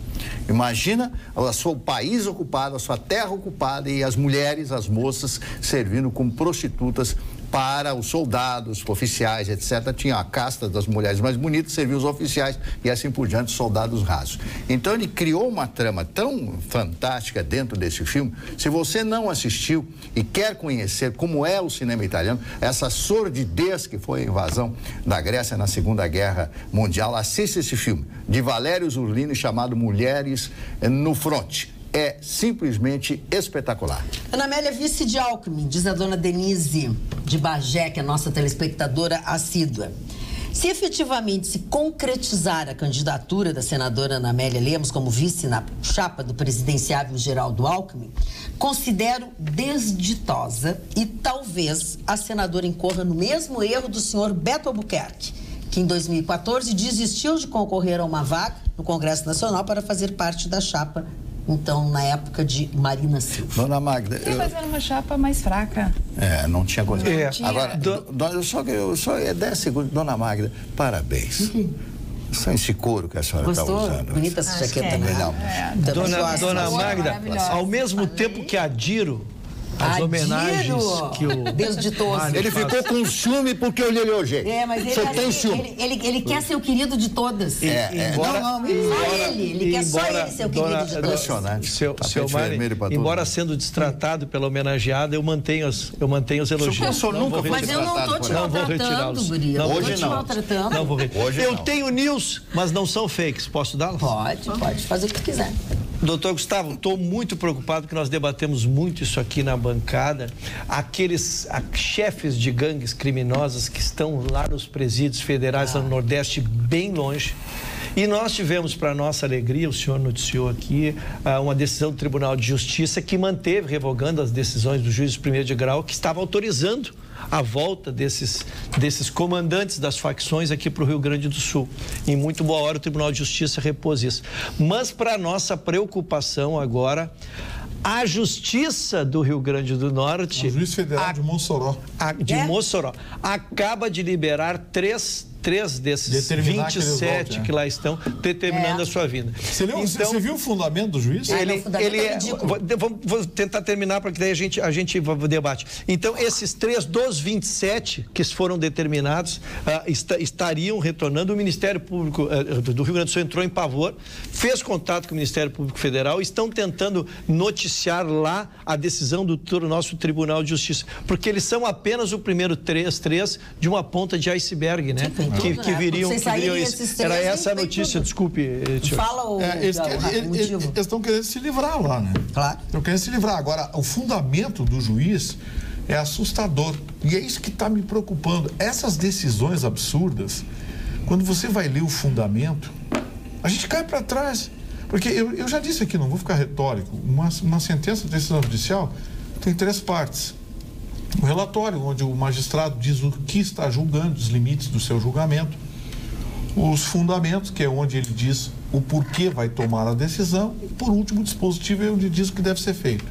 Imagina o seu país ocupado, a sua terra ocupada e as mulheres, as moças, servindo como prostitutas para os soldados, oficiais, etc. Tinha a casta das mulheres mais bonitas, serviu os oficiais e assim por diante, soldados rasos. Então ele criou uma trama tão fantástica dentro desse filme. Se você não assistiu e quer conhecer como é o cinema italiano, essa sordidez que foi a invasão da Grécia na Segunda Guerra Mundial, assista esse filme de Valerio Zurlini chamado Mulheres no Fronte. É simplesmente espetacular. Ana Amélia, vice de Alckmin, diz a dona Denise de Bagé, que é nossa telespectadora assídua. Se efetivamente se concretizar a candidatura da senadora Ana Amélia Lemos como vice na chapa do presidenciável Geraldo Alckmin, considero desditosa e talvez a senadora incorra no mesmo erro do senhor Beto Albuquerque, que em 2014 desistiu de concorrer a uma vaga no Congresso Nacional para fazer parte da chapa, então, na época de Marina Silva. Dona Magda... Mas era uma chapa mais fraca. Não tinha coisa. Agora, eu só 10 segundos. Dona Magda, parabéns. Só esse couro que a senhora está usando. Bonita essa jaqueta, né? Dona Magda, ao mesmo tempo que adiro as homenagens que o... Desditoso. Ele ficou com ciúme porque eu lhe elogiei. Mas ele, só tem ciúme. Ele quer ser o querido de todas. Ele quer só ele ser o querido de todas. Seu Mário, embora sendo destratado pela homenageada, eu mantenho os elogios. Mas eu não estou te maltratando, guria. Hoje não. Eu tenho news, mas não são fakes. Posso dá-las? Pode fazer o que quiser. Doutor Gustavo, estou muito preocupado que nós debatemos muito isso aqui na bancada. Aqueles chefes de gangues criminosas que estão lá nos presídios federais no Nordeste, bem longe. E nós tivemos, para nossa alegria, o senhor noticiou aqui, uma decisão do Tribunal de Justiça que manteve, revogando as decisões do juiz de primeiro de grau, que estava autorizando a volta desses comandantes das facções aqui para o Rio Grande do Sul. Em muito boa hora o Tribunal de Justiça repôs isso. Mas, para nossa preocupação agora, a Justiça do Rio Grande do Norte... O juiz federal de Mossoró. Mossoró. Acaba de liberar 3 3 desses 27 que lá estão determinando a sua vida. Você viu o fundamento do juiz? Vou tentar terminar para que daí a gente debate. Então, esses 3 dos 27 que foram determinados estariam retornando. O Ministério Público do Rio Grande do Sul entrou em pavor, fez contato com o Ministério Público Federal, estão tentando noticiar lá a decisão do nosso Tribunal de Justiça, porque eles são apenas o primeiro 3 de uma ponta de iceberg, né? Que viriam isso. Era essa a notícia, desculpe. Fala o motivo. Eles estão querendo se livrar lá, né? Claro. Estão querendo se livrar. Agora, o fundamento do juiz é assustador. E é isso que está me preocupando. Essas decisões absurdas, quando você vai ler o fundamento, a gente cai para trás. Porque eu já disse aqui, não vou ficar retórico, uma sentença de decisão judicial tem 3 partes. O relatório, onde o magistrado diz o que está julgando, os limites do seu julgamento. Os fundamentos, que é onde ele diz o porquê vai tomar a decisão. E, por último, o dispositivo é onde diz o que deve ser feito.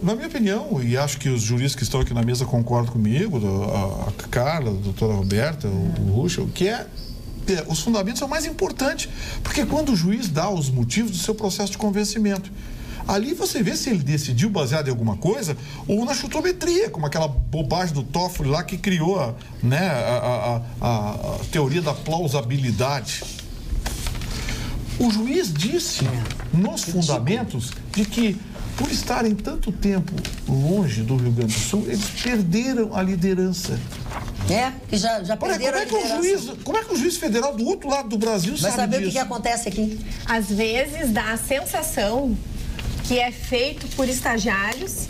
Na minha opinião, e acho que os juristas que estão aqui na mesa concordam comigo, a Carla, a doutora Roberta, o Ruschel, que os fundamentos são mais importantes, porque quando o juiz dá os motivos do seu processo de convencimento, ali você vê se ele decidiu baseado em alguma coisa ou na chutometria, como aquela bobagem do Toffoli lá que criou a teoria da plausibilidade. O juiz disse nos fundamentos de que, por estarem tanto tempo longe do Rio Grande do Sul, eles perderam a liderança. Que já perderam a liderança. Como é que o juiz federal do outro lado do Brasil vai saber o que acontece aqui? Às vezes dá a sensação que é feito por estagiários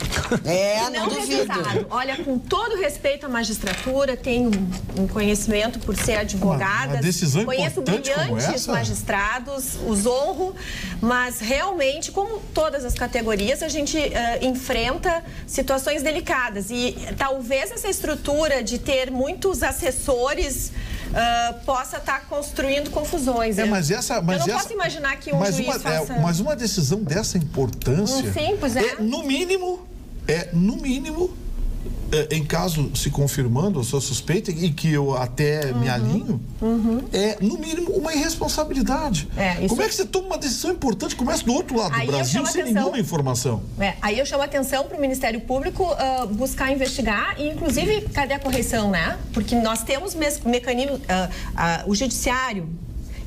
não revisado. Olha, com todo respeito à magistratura, tenho um conhecimento por ser advogada, conheço brilhantes magistrados, os honro, mas realmente, como todas as categorias, a gente enfrenta situações delicadas e talvez essa estrutura de ter muitos assessores possa estar construindo confusões. Eu não posso imaginar que um juiz faça... Mas uma decisão dessa importância sim, pois no mínimo, em caso se confirmando a sua suspeita, e que eu até me alinho, é, no mínimo, uma irresponsabilidade. Como é que você toma uma decisão importante, começa do outro lado do Brasil sem nenhuma informação? Aí eu chamo a atenção para o Ministério Público buscar investigar e, inclusive, cadê a correção, né? Porque nós temos mecanismos, o judiciário,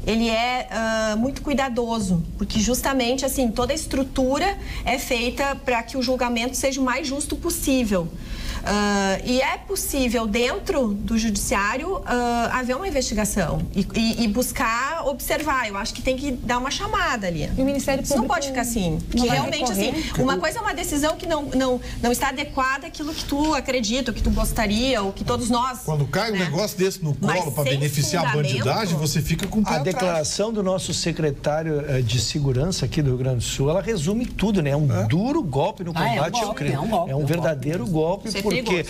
ele é muito cuidadoso, porque justamente assim, toda a estrutura é feita para que o julgamento seja o mais justo possível. E é possível, dentro do judiciário, haver uma investigação e buscar observar. Eu acho que tem que dar uma chamada ali. E o Ministério Público... Isso não pode ficar assim. Porque realmente, assim, uma coisa é uma decisão que não está adequada àquilo que tu acredita, ou que tu gostaria, ou que todos nós... Quando cai um negócio desse no colo para beneficiar a bandidagem, você fica com o pé atrás. A declaração do nosso secretário de Segurança aqui do Rio Grande do Sul, ela resume tudo, né? É um duro golpe no combate ao crime. É um verdadeiro golpe, porque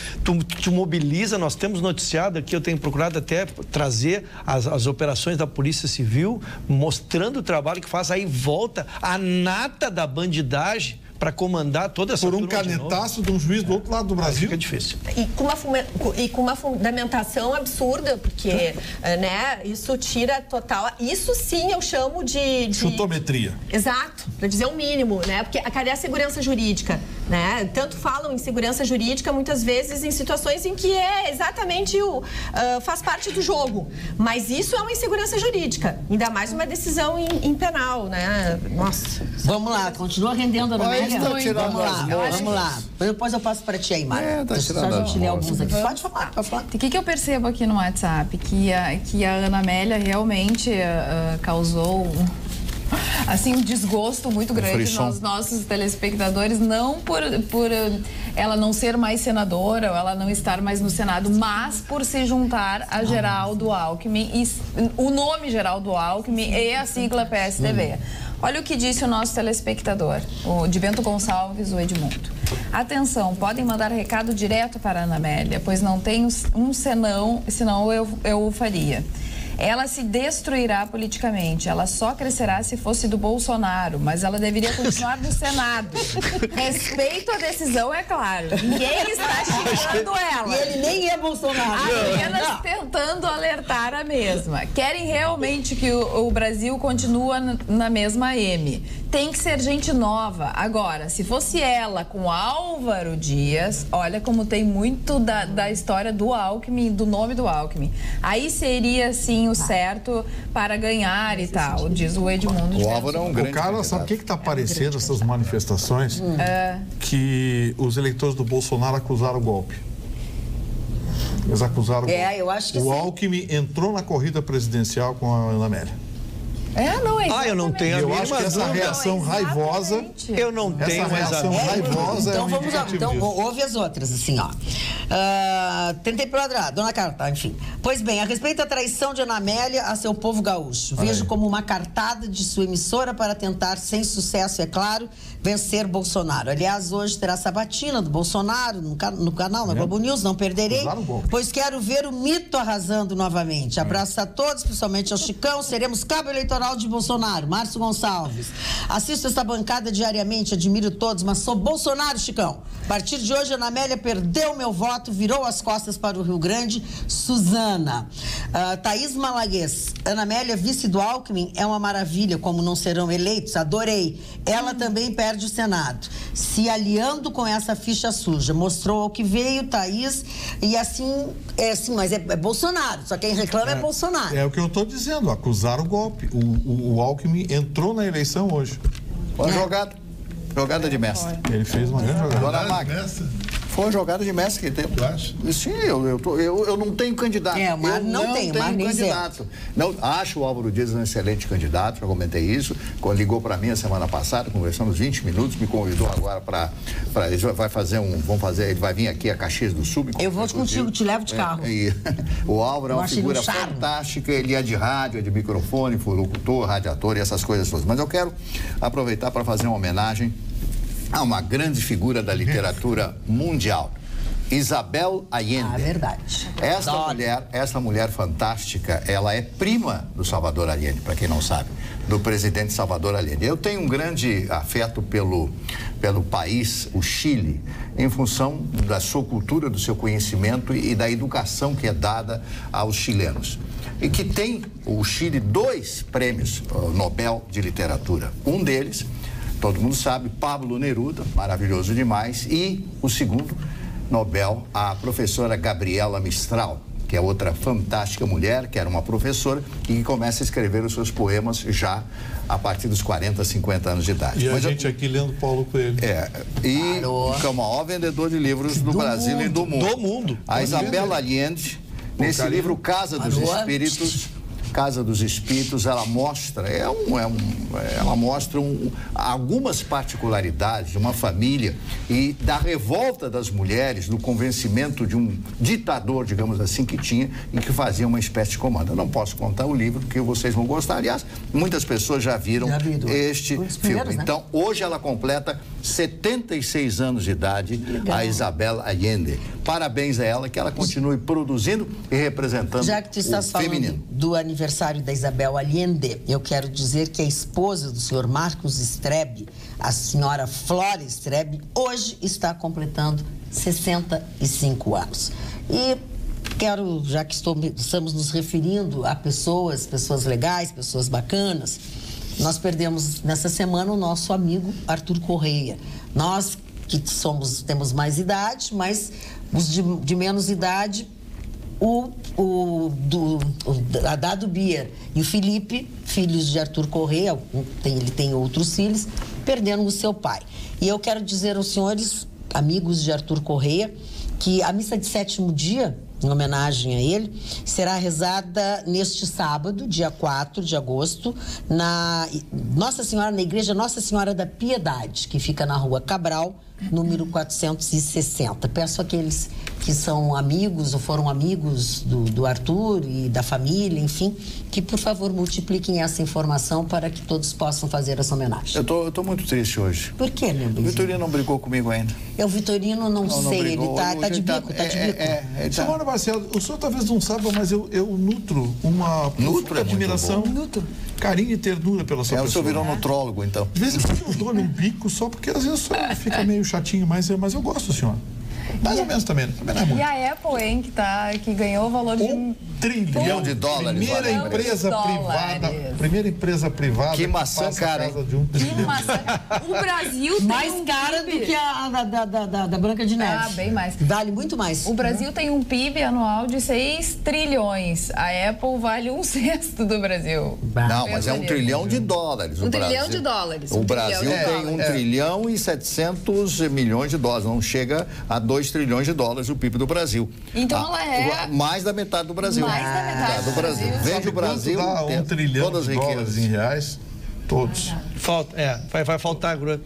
tu mobiliza, nós temos noticiado aqui, eu tenho procurado até trazer as operações da Polícia Civil, mostrando o trabalho que faz, aí volta a nata da bandidagem para comandar toda essa por um canetaço de um juiz do outro lado do Brasil. Fica difícil. E com uma fundamentação absurda, porque isso tira total... Isso sim eu chamo de... chutometria. Exato, para dizer o mínimo, né? Porque cadê a segurança jurídica? Né? Tanto falam em segurança jurídica, muitas vezes em situações em que é exatamente faz parte do jogo. Mas isso é uma insegurança jurídica. Ainda mais uma decisão em penal, né? Nossa. Vamos lá, continua rendendo a Amélia. Vamos lá. Depois eu passo para ti aí, Mário. Deixa só a gente ler alguns aqui. Pode falar. O que eu percebo aqui no WhatsApp? Que a Ana Amélia realmente causou um desgosto muito grande nos nossos telespectadores, não por ela não ser mais senadora ou ela não estar mais no Senado, mas por se juntar a Geraldo Alckmin, e o nome Geraldo Alckmin e a sigla PSDB. Olha o que disse o nosso telespectador, o de Bento Gonçalves, o Edmundo. Atenção, podem mandar recado direto para a Ana Amélia, pois não tenho um senão eu o faria. ela se destruirá politicamente. Ela só crescerá se fosse do Bolsonaro, mas ela deveria continuar no Senado. Respeito à decisão, é claro. Ninguém está xingando ela. E ele nem é Bolsonaro. Apenas tentando alertar a mesma. Querem realmente que o Brasil continue na mesma M. Tem que ser gente nova. Agora, se fosse ela com Álvaro Dias, olha como tem muito da história do Alckmin, do nome do Alckmin. Aí seria, sim, o certo para ganhar e tal, diz o Edmundo. O Álvaro é um grande... O Carlos, sabe o que está aparecendo essas manifestações? Que os eleitores do Bolsonaro acusaram o golpe. Eles acusaram o golpe. Eu acho que o Alckmin entrou na corrida presidencial com a Ana Amélia. Eu não tenho a Eu mínima acho que essa dúvida. reação raivosa... Eu não tenho essa mais a reação mínima raivosa Então é um vamos lá. indicativo Então disso. ouve as outras, assim, ó. Tentei prodrar, dona Carta, enfim. Pois bem, a respeito da traição de Ana Amélia a seu povo gaúcho, vejo como uma cartada de sua emissora para tentar, sem sucesso, é claro, vencer Bolsonaro. Aliás, hoje terá sabatina do Bolsonaro no canal, na Globo News, não perderei, pois quero ver o mito arrasando novamente. Abraço a todos, principalmente ao Chicão, seremos cabo eleitoral de Bolsonaro. Márcio Gonçalves. Assisto esta bancada diariamente, admiro todos, mas sou Bolsonaro, Chicão. A partir de hoje, Ana Amélia perdeu meu voto, virou as costas para o Rio Grande. Suzana. Thaís Malaguês. Ana Amélia, vice do Alckmin, é uma maravilha, como não serão eleitos, adorei. Ela também perde o Senado, se aliando com essa ficha suja. Mostrou ao que veio, Thaís, e assim, mas é Bolsonaro, só quem reclama é Bolsonaro. É o que eu estou dizendo, acusaram o golpe. O Alckmin entrou na eleição hoje. Uma jogada de mestre. Ele fez uma grande jogada. Dona Magda, foi uma jogada de mestre que ele tem. acha? Sim, eu não tenho candidato. O Mar não tem candidato. Não, acho o Álvaro Dias um excelente candidato, já comentei isso. Quando ligou para mim a semana passada, conversamos 20 minutos, me convidou agora para ele vai fazer ele vai vir aqui a Caxias do Sul. Eu vou contigo, te levo de carro. O Álvaro é uma figura fantástica, ele é de rádio, é de microfone, foi locutor, radiator e essas coisas todas. Mas eu quero aproveitar para fazer uma homenagem a uma grande figura da literatura mundial, Isabel Allende. Verdade. Essa mulher fantástica, ela é prima do Salvador Allende, para quem não sabe, do presidente Salvador Allende. Eu tenho um grande afeto pelo país, o Chile, em função da sua cultura, do seu conhecimento e da educação que é dada aos chilenos. E que tem, o Chile, 2 prêmios Nobel de Literatura. Um deles, todo mundo sabe, Pablo Neruda, maravilhoso demais, e o segundo Nobel, a professora Gabriela Mistral, que é outra fantástica mulher, que era uma professora e que começa a escrever os seus poemas já a partir dos 40, 50 anos de idade. E a gente aqui lendo Paulo Coelho. Que é o maior vendedor de livros do Brasil e do mundo. Do mundo. A Isabel Allende, nesse livro Casa dos Espíritos, ela mostra, algumas particularidades de uma família e da revolta das mulheres, do convencimento de um ditador, digamos assim, que tinha e que fazia uma espécie de comando. Eu não posso contar o livro, porque vocês vão gostar. Aliás, muitas pessoas já viram este filme. Então, hoje ela completa 76 anos de idade, a Isabel Allende. Parabéns a ela, que ela continue produzindo e representando Já que tu estás falando do aniversário da Isabel Allende, eu quero dizer que a esposa do senhor Marcos Strebe, a senhora Flora Strebe, hoje está completando 65 anos. E quero, já que estamos nos referindo a pessoas legais, pessoas bacanas, nós perdemos nessa semana o nosso amigo Arthur Correia. Nós que temos mais idade, mas os de menos idade, a Dado Bier e o Felipe, filhos de Arthur Correia, ele tem outros filhos, perderam o seu pai. E eu quero dizer aos senhores, amigos de Arthur Correia, que a missa de 7º dia, em homenagem a ele, será rezada neste sábado, dia 4 de agosto, na igreja Nossa Senhora da Piedade, que fica na Rua Cabral, número 460. Peço àqueles que são amigos ou foram amigos do Arthur e da família, enfim, que por favor multipliquem essa informação para que todos possam fazer essa homenagem. Eu tô muito triste hoje. Por quê, meu bem? O Vitorino não brigou comigo ainda. O Vitorino não sei, brigou, ele tá de bico, tá de bico. Simone Marcelo, o senhor talvez não saiba, mas eu nutro uma profunda admiração, carinho e ternura pela sua pessoa. O senhor virou nutrólogo, então. De vez em quando eu dou-lhe um bico só porque às vezes o senhor fica meio chatinho, mas eu gosto do senhor. Mais ou menos também não é muito. E a Apple, hein, que ganhou o valor de $1 trilhão de dólares. Primeira empresa privada. Que maçã cara, hein? Que maçã. O Brasil tem mais cara do que a da Branca de Neve. Ah, bem mais. Vale muito mais. O Brasil tem um PIB anual de 6 trilhões. A Apple vale 1/6 do Brasil. Não, mas é $1 trilhão de dólares. $1 trilhão de dólares. O Brasil tem $1 trilhão e 700 milhões de dólares. Não chega a $2 trilhões de dólares o PIB do Brasil. Então ela é... mais da metade do Brasil. Mais da metade do Brasil. Vende o Brasil. Dá $1 trilhão de dólares em reais. Todos. Vai faltar grana.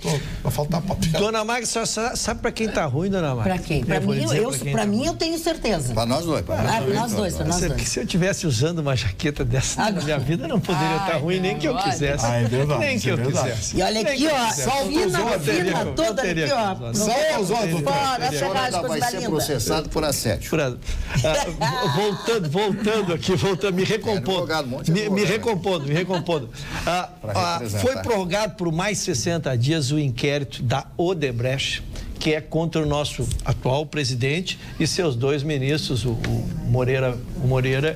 Vai faltar papel. Dona Magda, sabe pra quem tá ruim, Dona Magda? Pra quem? Pra mim, eu tenho certeza. Pra nós dois. Nós dois. Se eu estivesse usando uma jaqueta dessa na minha vida, não poderia estar ruim, nem que eu quisesse. É verdade. Nem que eu quisesse. E olha aqui, ó, fina toda aqui, ó. Salva os outros. Fora, ferragem, vai coisa ser linda. processado por assédio. Voltando aqui, me recompondo. Foi prorrogado por mais 60 dias o inquérito da Odebrecht, que é contra o nosso atual presidente e seus 2 ministros, o Moreira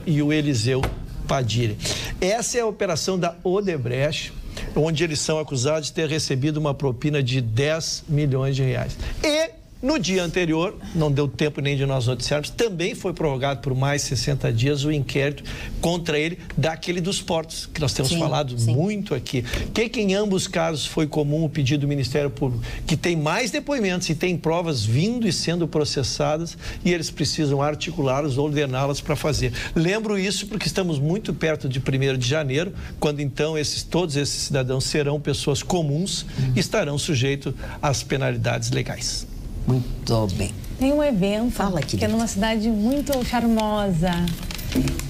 e o Eliseu Padilha. Essa é a operação da Odebrecht, onde eles são acusados de ter recebido uma propina de R$10 milhões. E no dia anterior, não deu tempo nem de nós noticiarmos, também foi prorrogado por mais 60 dias o inquérito contra ele daquele dos portos, que nós temos falado muito aqui. Que em ambos casos foi comum o pedido do Ministério Público, que tem mais depoimentos e tem provas vindo e sendo processadas e eles precisam articulá-las ou ordená-las para fazer. Lembro isso porque estamos muito perto de 1º de janeiro, quando então todos esses cidadãos serão pessoas comuns e estarão sujeitos às penalidades legais. Muito bem. Tem um evento que é numa cidade muito charmosa,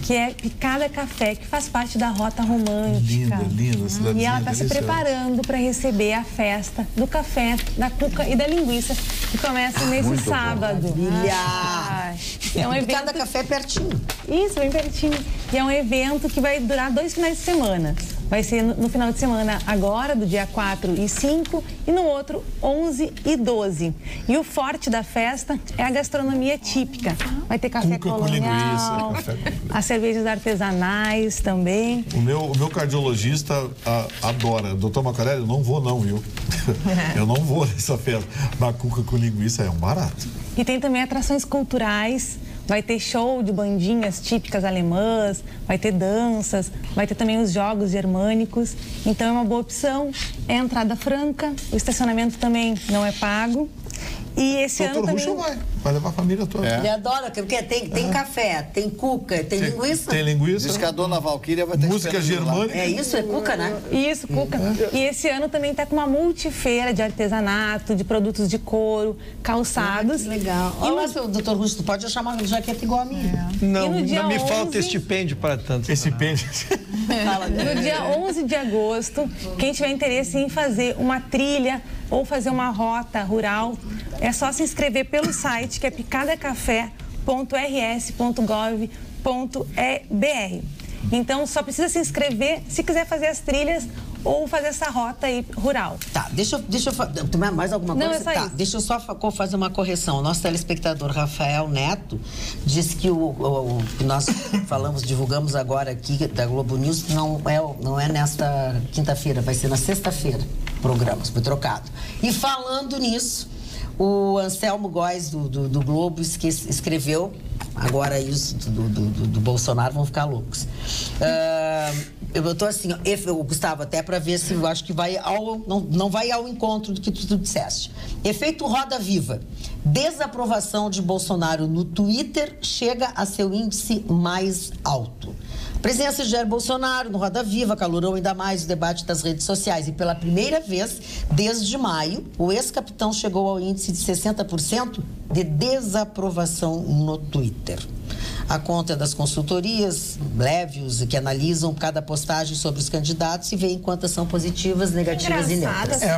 que é Picada Café, que faz parte da Rota Romântica. Linda, cidadezinha. E ela está se preparando para receber a festa do café, da cuca e da linguiça, que começa nesse sábado. É um evento... Picada Café é pertinho. Isso, bem pertinho. E é um evento que vai durar 2 finais de semana. Vai ser no final de semana agora, do dia 4 e 5, e no outro, 11 e 12. E o forte da festa é a gastronomia típica. Vai ter café colonial, as cervejas artesanais também. O meu cardiologista adora. Doutor Macarelli, eu não vou não, viu? Eu não vou nessa festa. Na cuca com linguiça é um barato. E tem também atrações culturais. Vai ter show de bandinhas típicas alemãs, vai ter danças, vai ter também os jogos germânicos. Então é uma boa opção, é entrada franca, o estacionamento também não é pago. E esse ano também... vai levar a família toda. Ele adora, porque tem café, tem cuca, tem linguiça. Tem linguiça. Diz que a dona Valquíria vai ter música germânica. É isso, é cuca, né? Isso, cuca. E esse ano também está com uma multifeira de artesanato, de produtos de couro, calçados. Legal. Olha, doutor Russo, tu pode achar uma jaqueta igual a minha. Não me falta estipêndio para tanto. Estipêndio. No dia 11 de agosto, quem tiver interesse em fazer uma trilha ou fazer uma rota rural, é só se inscrever pelo site, que é picadacafé.rs.gov.br. Então, só precisa se inscrever se quiser fazer as trilhas ou fazer essa rota aí rural. Tá, deixa eu mais alguma coisa? Não, é só isso. Deixa eu só fazer uma correção. O nosso telespectador Rafael Neto disse que o que nós divulgamos agora aqui da Globo News não é nesta quinta-feira, vai ser na sexta-feira. Programas, foi trocado. E falando nisso, o Anselmo Góes do Globo escreveu, agora isso do Bolsonaro vão ficar loucos. Eu tô assim, Gustavo, até para ver se eu acho que não vai ao encontro do que tu disseste. Efeito roda viva. Desaprovação de Bolsonaro no Twitter chega a seu índice mais alto. Presença de Jair Bolsonaro no Roda Viva calorou ainda mais o debate das redes sociais e pela primeira vez desde maio, o ex-capitão chegou ao índice de 60% de desaprovação no Twitter. A conta das consultorias, Levius, que analisam cada postagem sobre os candidatos e veem quantas são positivas, negativas e neutras. Eu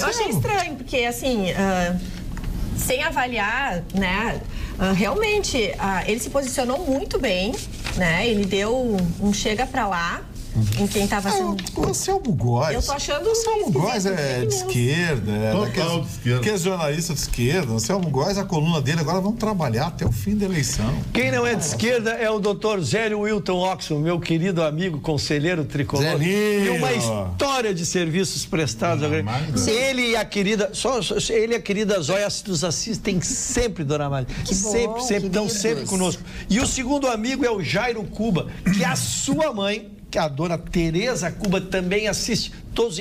achei estranho, porque assim, sem avaliar, né? Realmente, ele se posicionou muito bem, né? Ele deu um chega pra lá em quem estava sendo... O Anselmo Góes. Eu tô achando... O Anselmo Góes é de esquerda. Total de esquerda. Que é jornalista de esquerda. O Anselmo Góes, a coluna dele, agora vamos trabalhar até o fim da eleição. Quem não é de esquerda é o Dr. Zélio Wilton Oxon, meu querido amigo, conselheiro tricolor. Zelinho. E uma história de serviços prestados. Ele e a querida... ele e a querida Zóia nos assistem sempre, dona Amália. Sempre, estão sempre conosco. E o segundo amigo é o Jairo Cuba, que a sua mãe... que a dona Tereza Cuba também assiste,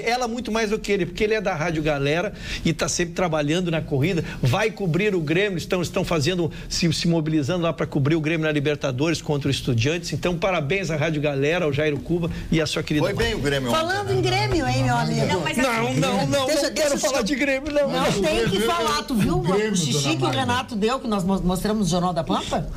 ela muito mais do que ele, porque ele é da Rádio Galera e está sempre trabalhando na corrida, vai cobrir o Grêmio, estão fazendo, se mobilizando lá para cobrir o Grêmio na Libertadores contra o Estudiantes, então parabéns à Rádio Galera, ao Jairo Cuba e à sua querida Foi bem o Grêmio. Falando em Grêmio, hein, meu amigo? Não quero falar de Grêmio, não. Não, tem que falar, tu viu o xixi que o Renato deu, que nós mostramos no Jornal da Pampa?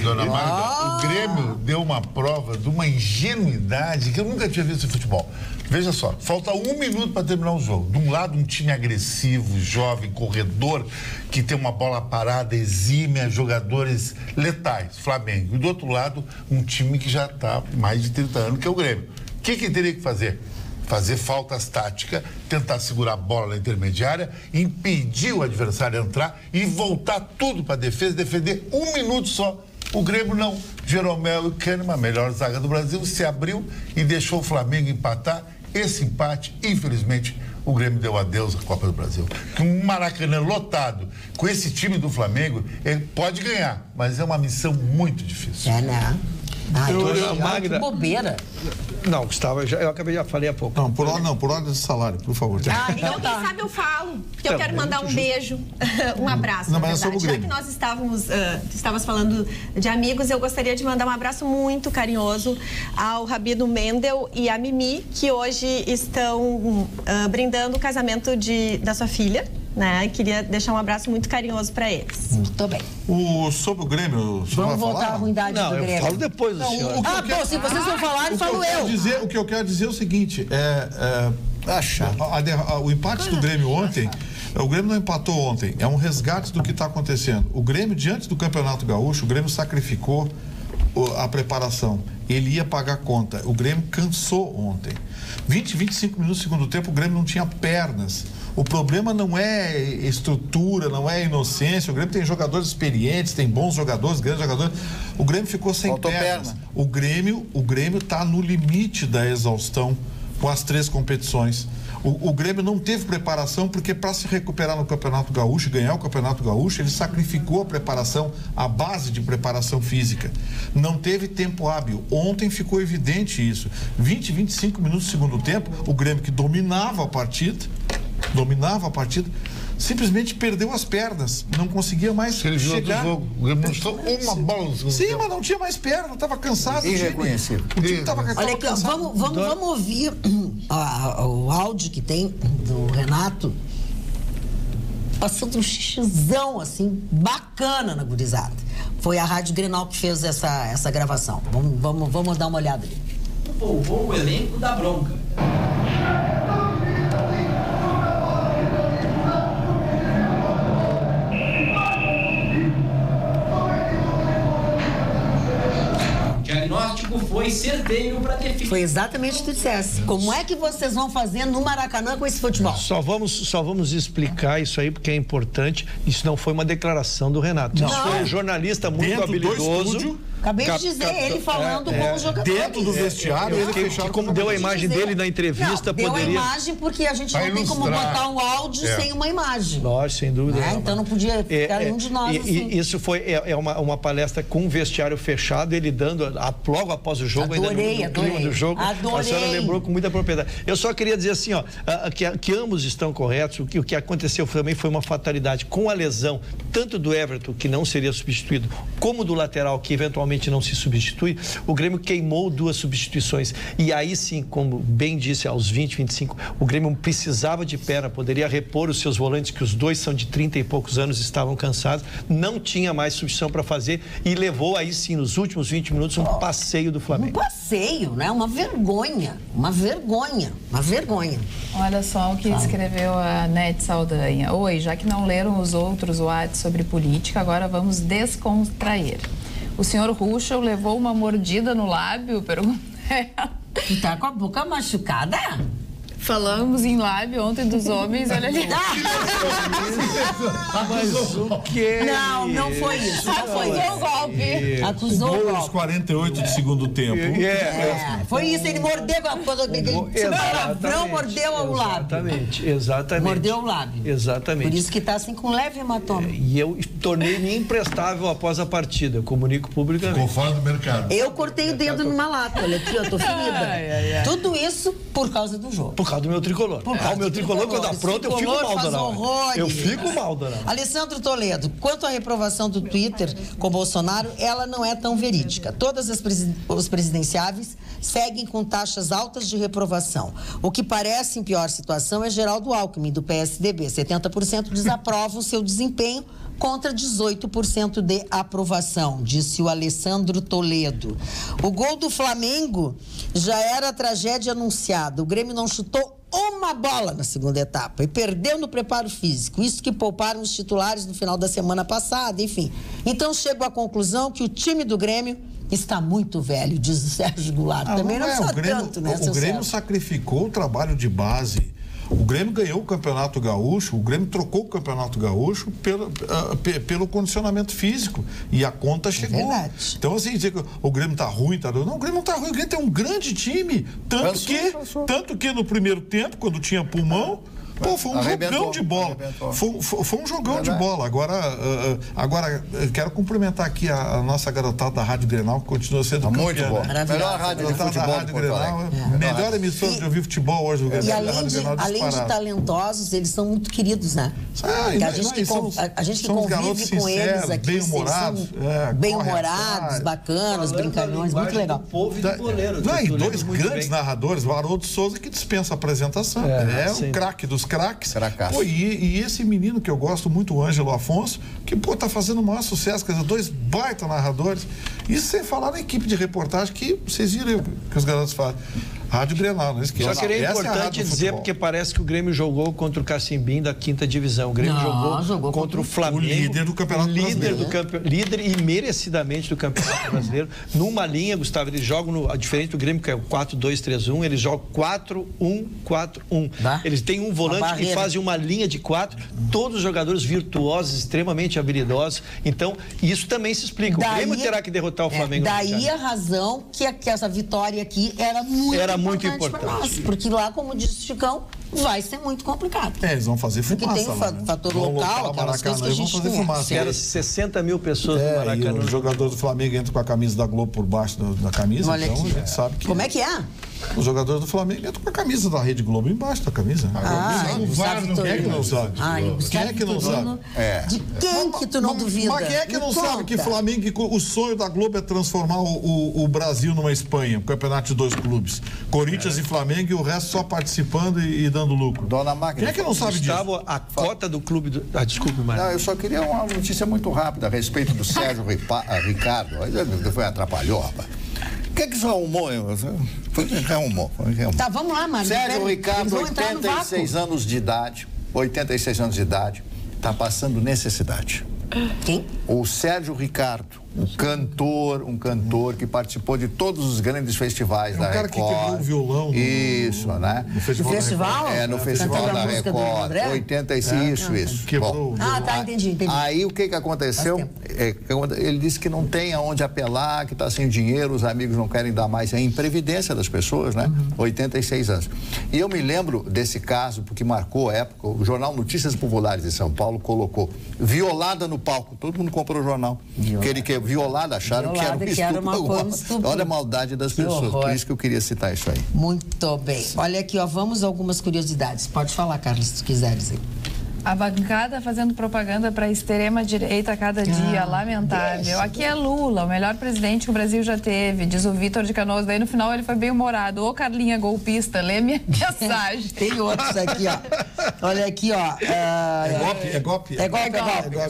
Dona Magda, o Grêmio deu uma prova de uma ingenuidade que eu nunca tinha visto em futebol. Veja só, falta 1 minuto para terminar o jogo. De um lado, um time agressivo, jovem, corredor, que tem uma bola parada, exímia, jogadores letais, Flamengo. E do outro lado, um time que já está mais de 30 anos, que é o Grêmio. O que teria que fazer? Fazer faltas táticas, tentar segurar a bola na intermediária, impedir o adversário a entrar e voltar tudo para a defesa, defender 1 minuto só. O Grêmio não. Jeromel e Kahneman, a melhor zaga do Brasil, se abriu e deixou o Flamengo empatar. Esse empate, infelizmente, o Grêmio deu adeus à Copa do Brasil. Um Maracanã lotado com esse time do Flamengo, ele pode ganhar, mas é uma missão muito difícil. Né? Magda, que bobeira. Não, Gustavo, eu já falei há pouco. Não, por ordem de salário, por favor. Então, quem sabe eu falo. Porque eu quero mandar um beijo, um abraço. Não, mas é sobre o Grêmio. Já que nós estávamos falando de amigos, eu gostaria de mandar um abraço muito carinhoso ao Rabino Mendel e à Mimi, que hoje estão brindando o casamento da sua filha. Né? Queria deixar um abraço muito carinhoso para eles. Muito bem. Sobre o Grêmio, vamos voltar à ruindade do Grêmio. Eu falo depois do senhor. Se vocês não falarem, falo eu. O que eu quero dizer é o seguinte, o empate do Grêmio ontem, o Grêmio não empatou ontem, é um resgate do que está acontecendo. O Grêmio, diante do Campeonato Gaúcho, o Grêmio sacrificou a preparação. Ele ia pagar a conta. O Grêmio cansou ontem. 25 minutos do segundo tempo, o Grêmio não tinha pernas. O problema não é estrutura, não é inocência. O Grêmio tem jogadores experientes, tem bons jogadores, grandes jogadores. O Grêmio ficou sem pernas. O Grêmio está no limite da exaustão com as 3 competições. O Grêmio não teve preparação porque para se recuperar no Campeonato Gaúcho e ganhar o Campeonato Gaúcho, ele sacrificou a preparação, a base de preparação física. Não teve tempo hábil. Ontem ficou evidente isso. 25 minutos do segundo tempo, o Grêmio que dominava a partida, simplesmente perdeu as pernas, não conseguia mais chegar. O Grêmio mostrou uma bola no segundo tempo. Mas não tinha mais perna, estava cansado. Irreconhecível. O time estava cansado. Olha aqui, vamos ouvir o áudio que tem do Renato passando um xixizão, assim, bacana na gurizada. Foi a Rádio Grenal que fez essa gravação. Vamos dar uma olhada ali. Povoou o elenco da bronca. Foi certeiro para definir. Foi exatamente o que tu dissesse. Como é que vocês vão fazer no Maracanã com esse futebol? Só vamos explicar isso aí, porque é importante. Isso não foi uma declaração do Renato. Isso foi um jornalista muito habilidoso. Acabei de dizer, ele falando com os jogadores. Dentro do vestiário, ele fechado. Como deu a imagem dele na entrevista, deu poderia... a imagem porque a gente não tem como botar um áudio sem uma imagem. Lógico, sem dúvida. Então não podia ficar nenhum de nós assim. Isso foi uma palestra com o vestiário fechado, ele dando logo após o jogo, adorei. Do jogo. A senhora lembrou com muita propriedade. Eu só queria dizer assim, que ambos estão corretos. O que aconteceu também foi uma fatalidade com a lesão, tanto do Everton, que não seria substituído, como do lateral, que eventualmente não se substitui. O Grêmio queimou 2 substituições. E aí sim, como bem disse, aos 20, 25, o Grêmio precisava de perna, poderia repor os seus volantes, que os 2 são de 30 e poucos anos, estavam cansados, não tinha mais substituição para fazer e levou aí sim, nos últimos 20 minutos, um passeio do Flamengo. Um passeio, né? Uma vergonha. Olha só o que escreveu a Nete Saldanha. Oi, já que não leram os outros WhatsApp sobre política, agora vamos descontrair. O senhor Ruschel levou uma mordida no lábio? Pergunta ela. Tu tá com a boca machucada? Falamos em lábio ontem dos homens, olha ali. Mas o quê? Não foi isso. Acusou o golpe. Acusou o golpe. 48 do segundo tempo. Foi isso, ele mordeu mordeu o lábio. Exatamente. Mordeu o lábio. Exatamente. Por isso que tá assim com leve hematoma. E eu tornei-me imprestável após a partida, comunico publicamente. Ficou fora do mercado. Eu cortei o dedo numa lata, olha aqui, eu tô ferida. Tudo isso por causa do jogo. Por causa do meu tricolor. O meu tricolor, quando apronta, eu fico mal, dona. Eu fico mal, dona. Alessandro Toledo, quanto à reprovação do Twitter com Bolsonaro, ela não é tão verídica. Todas os presidenciáveis seguem com taxas altas de reprovação. O que parece em pior situação é Geraldo Alckmin, do PSDB. 70% desaprovam seu desempenho contra 18% de aprovação, disse o Alessandro Toledo. O gol do Flamengo já era tragédia anunciada. O Grêmio não chutou uma bola na segunda etapa e perdeu no preparo físico. Isso que pouparam os titulares no final da semana passada, enfim. Então chego à conclusão que o time do Grêmio está muito velho, diz o Sérgio Goulart. Também não precisa tanto, né, o Grêmio sacrificou o trabalho de base. O Grêmio ganhou o Campeonato Gaúcho, o Grêmio trocou o Campeonato Gaúcho pelo condicionamento físico e a conta chegou. Então, assim, dizer que o Grêmio tá ruim, não, o Grêmio não tá ruim, o Grêmio tem um grande time, tanto que no primeiro tempo, quando tinha pulmão, foi um jogão de bola. Foi um jogão de bola. Agora, quero cumprimentar aqui a nossa garotada da Rádio Grenal, que continua sendo campeã. Muito bom. Melhor rádio de futebol da Rádio Grenal. Melhor emissora de ouvir futebol hoje do Grenal. E além de talentosos, eles são muito queridos, né? A gente que convive com eles aqui. Bem-humorados, bacanas, brincalhões, muito legal. E 2 grandes narradores, o Haroldo Souza, que dispensa a apresentação. É o craque dos craques. E esse menino que eu gosto muito, o Ângelo Afonso, que tá fazendo o maior sucesso, quer dizer, 2 baita narradores. Isso sem falar na equipe de reportagem que vocês viram que os garotos fazem. Rádio Grenal, não esqueça. Só queria importante dizer, porque parece que o Grêmio jogou contra o Cacimbim da 5ª divisão. O Grêmio jogou contra o Flamengo. O líder do Campeonato Brasileiro. Líder e merecidamente do Campeonato Brasileiro. Numa linha, Gustavo, eles jogam, diferente do Grêmio, que é o 4-2-3-1, eles jogam 4-1-4-1. Eles têm um volante que faz uma linha de 4, todos os jogadores virtuosos, extremamente habilidosos. Então, isso também se explica. O Grêmio terá que derrotar o Flamengo. Daí a razão que essa vitória aqui era muito importante para nós, porque lá, como disse o Chicão, vai ser muito complicado. Eles vão fazer fumaça. Porque tem o fator local, aquelas coisas que a gente conhece. Era 60 mil pessoas no Maracanã. E o jogador do Flamengo entra com a camisa da Globo por baixo da camisa, olha então aqui. a gente sabe que... Como é que é? O jogador do Flamengo entra com a camisa da Rede Globo embaixo da camisa. Quem é que não sabe? Quem é que não sabe? De quem que tu não duvida? Mas quem é que não sabe que o sonho da Globo é transformar o Brasil numa Espanha, um campeonato de 2 clubes? Corinthians e Flamengo, e o resto só participando e dando lucro. Dona Magna, quem é que não sabe Gustavo, a cota do clube... desculpe, Mário. Não, eu só queria uma notícia muito rápida a respeito do Sérgio Ricardo. Foi atrapalhou, rapaz. O que é que você arrumou? Tá, vamos lá, Mário. Sérgio Ricardo, 86 anos de idade, está passando necessidade. Quem? O Sérgio Ricardo, um cantor que participou de todos os grandes festivais da Record. Um cara que quebrou o violão. Isso, né? No festival? No festival da Record. 86, isso. Quebrou. Entendi. Aí o que aconteceu? Ele disse que não tem aonde apelar, que está sem dinheiro, os amigos não querem dar mais. É a imprevidência das pessoas, né? 86 anos. E eu me lembro desse caso, porque marcou a época, o jornal Notícias Populares de São Paulo colocou violada no palco. Todo mundo comprou o jornal. Violada, acharam que era um estupro. Olha a maldade das pessoas. Por isso que eu queria citar isso aí. Muito bem. Olha aqui, vamos a algumas curiosidades. Pode falar, Carlos, se quiseres aí. A bancada fazendo propaganda para a extrema-direita a cada dia, lamentável. Aqui é Lula, o melhor presidente que o Brasil já teve, diz o Vitor de Canoas. Daí no final ele foi bem humorado. Ô, Carlinha golpista, lê minha mensagem. Tem outros aqui, Olha aqui, É golpe.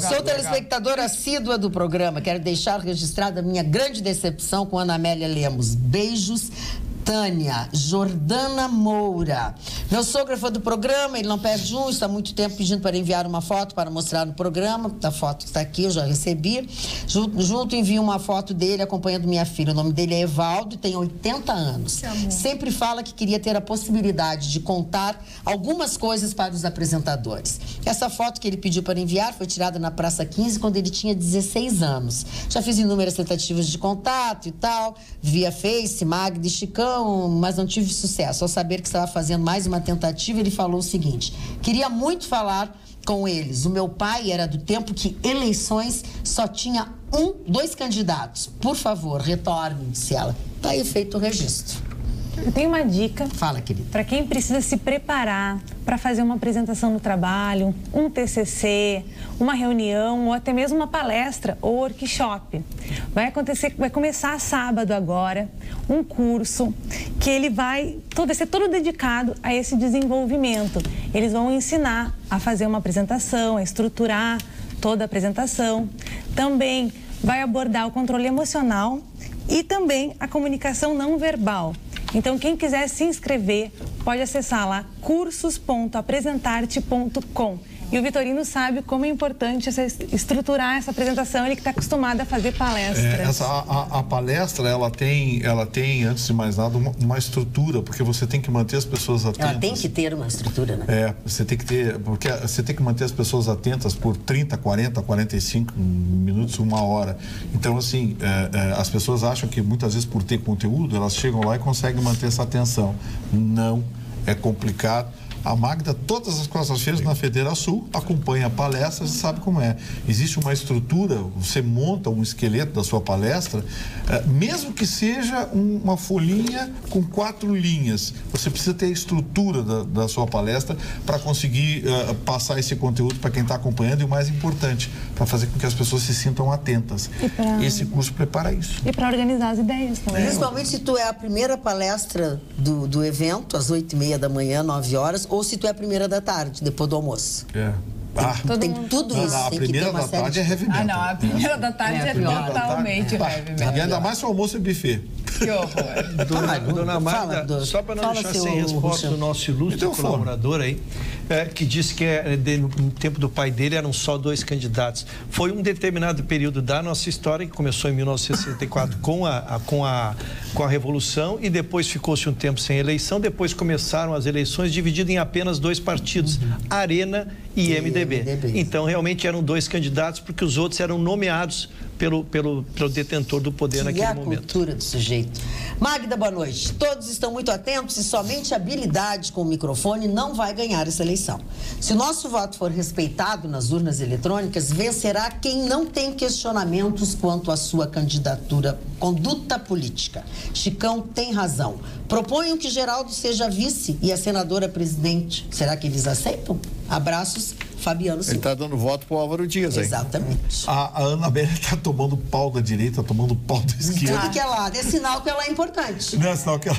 Sou telespectadora assídua do programa. Quero deixar registrada a minha grande decepção com Ana Amélia Lemos. Beijos. Tânia, Jordana Moura. Meu sogro é fã do programa, ele não perde um, está há muito tempo pedindo para enviar uma foto para mostrar no programa. A foto está aqui, eu já recebi. Junto envio uma foto dele acompanhando minha filha. O nome dele é Evaldo e tem 80 anos. Sempre fala que queria ter a possibilidade de contar algumas coisas para os apresentadores. Essa foto que ele pediu para enviar foi tirada na Praça 15 quando ele tinha 16 anos. Já fiz inúmeras tentativas de contato e tal, via Face, Magda e Chicão, mas não tive sucesso. Ao saber que estava fazendo mais uma tentativa, ele falou o seguinte: queria muito falar com eles. O meu pai era do tempo que eleições só tinha 2 candidatos. Por favor, retorne, disse ela. Tá aí feito o registro. Eu tenho uma dica. Fala, querida. Para quem precisa se preparar para fazer uma apresentação no trabalho, um TCC, uma reunião ou até mesmo uma palestra ou workshop. Vai começar sábado agora um curso que vai ser todo dedicado a esse desenvolvimento. Eles vão ensinar a fazer uma apresentação, a estruturar toda a apresentação. Também vai abordar o controle emocional e também a comunicação não verbal. Então, quem quiser se inscrever, pode acessar lá cursos.apresentarte.com. E o Vitorino sabe como é importante estruturar essa apresentação, ele que está acostumado a fazer palestras. A palestra, ela tem, antes de mais nada, uma estrutura, porque você tem que manter as pessoas atentas. Ela tem que ter uma estrutura, né? Você tem que ter, porque você tem que manter as pessoas atentas por 30, 40, 45 minutos, 1 hora. Então, assim, as pessoas acham que muitas vezes por ter conteúdo, elas chegam lá e conseguem manter essa atenção. Não, é complicado. A Magda, todas as quartas-feiras na Federação acompanha palestras e sabe como é. Existe uma estrutura, você monta um esqueleto da sua palestra, mesmo que seja uma folhinha com 4 linhas. Você precisa ter a estrutura da sua palestra para conseguir passar esse conteúdo para quem está acompanhando e, o mais importante, para fazer com que as pessoas se sintam atentas. Esse curso prepara isso. E para organizar as ideias também. Principalmente se tu é a primeira palestra do evento, às 8h30 da manhã, 9 horas, ou se tu é a primeira da tarde, depois do almoço. Tem tudo isso. A primeira da tarde é heavy metal. Não, a primeira da tarde é totalmente heavy metal. E ainda mais se o almoço é buffet. Que horror. Dona Magda, só para não deixar sem resposta o nosso ilustre colaborador aí, que disse que no tempo do pai dele eram só 2 candidatos. Foi um determinado período da nossa história, que começou em 1964 com a Revolução, e depois ficou-se um tempo sem eleição, depois começaram as eleições divididas em apenas 2 partidos, Arena e MDB. Então, realmente eram 2 candidatos, porque os outros eram nomeados pelo detentor do poder naquele momento. E a cultura do sujeito. Magda, boa noite. Todos estão muito atentos e somente habilidade com o microfone não vai ganhar essa eleição. Se o nosso voto for respeitado nas urnas eletrônicas, vencerá quem não tem questionamentos quanto à sua candidatura, conduta política. Chicão tem razão. Proponham que Geraldo seja vice e a senadora presidente. Será que eles aceitam? Abraços, Fabiano Silva. Ele está dando voto para o Álvaro Dias, hein? Exatamente. A Ana Amélia está tomando pau da direita, tomando pau da esquerda. Tudo que é lado. É sinal que ela é importante. Não é sinal que ela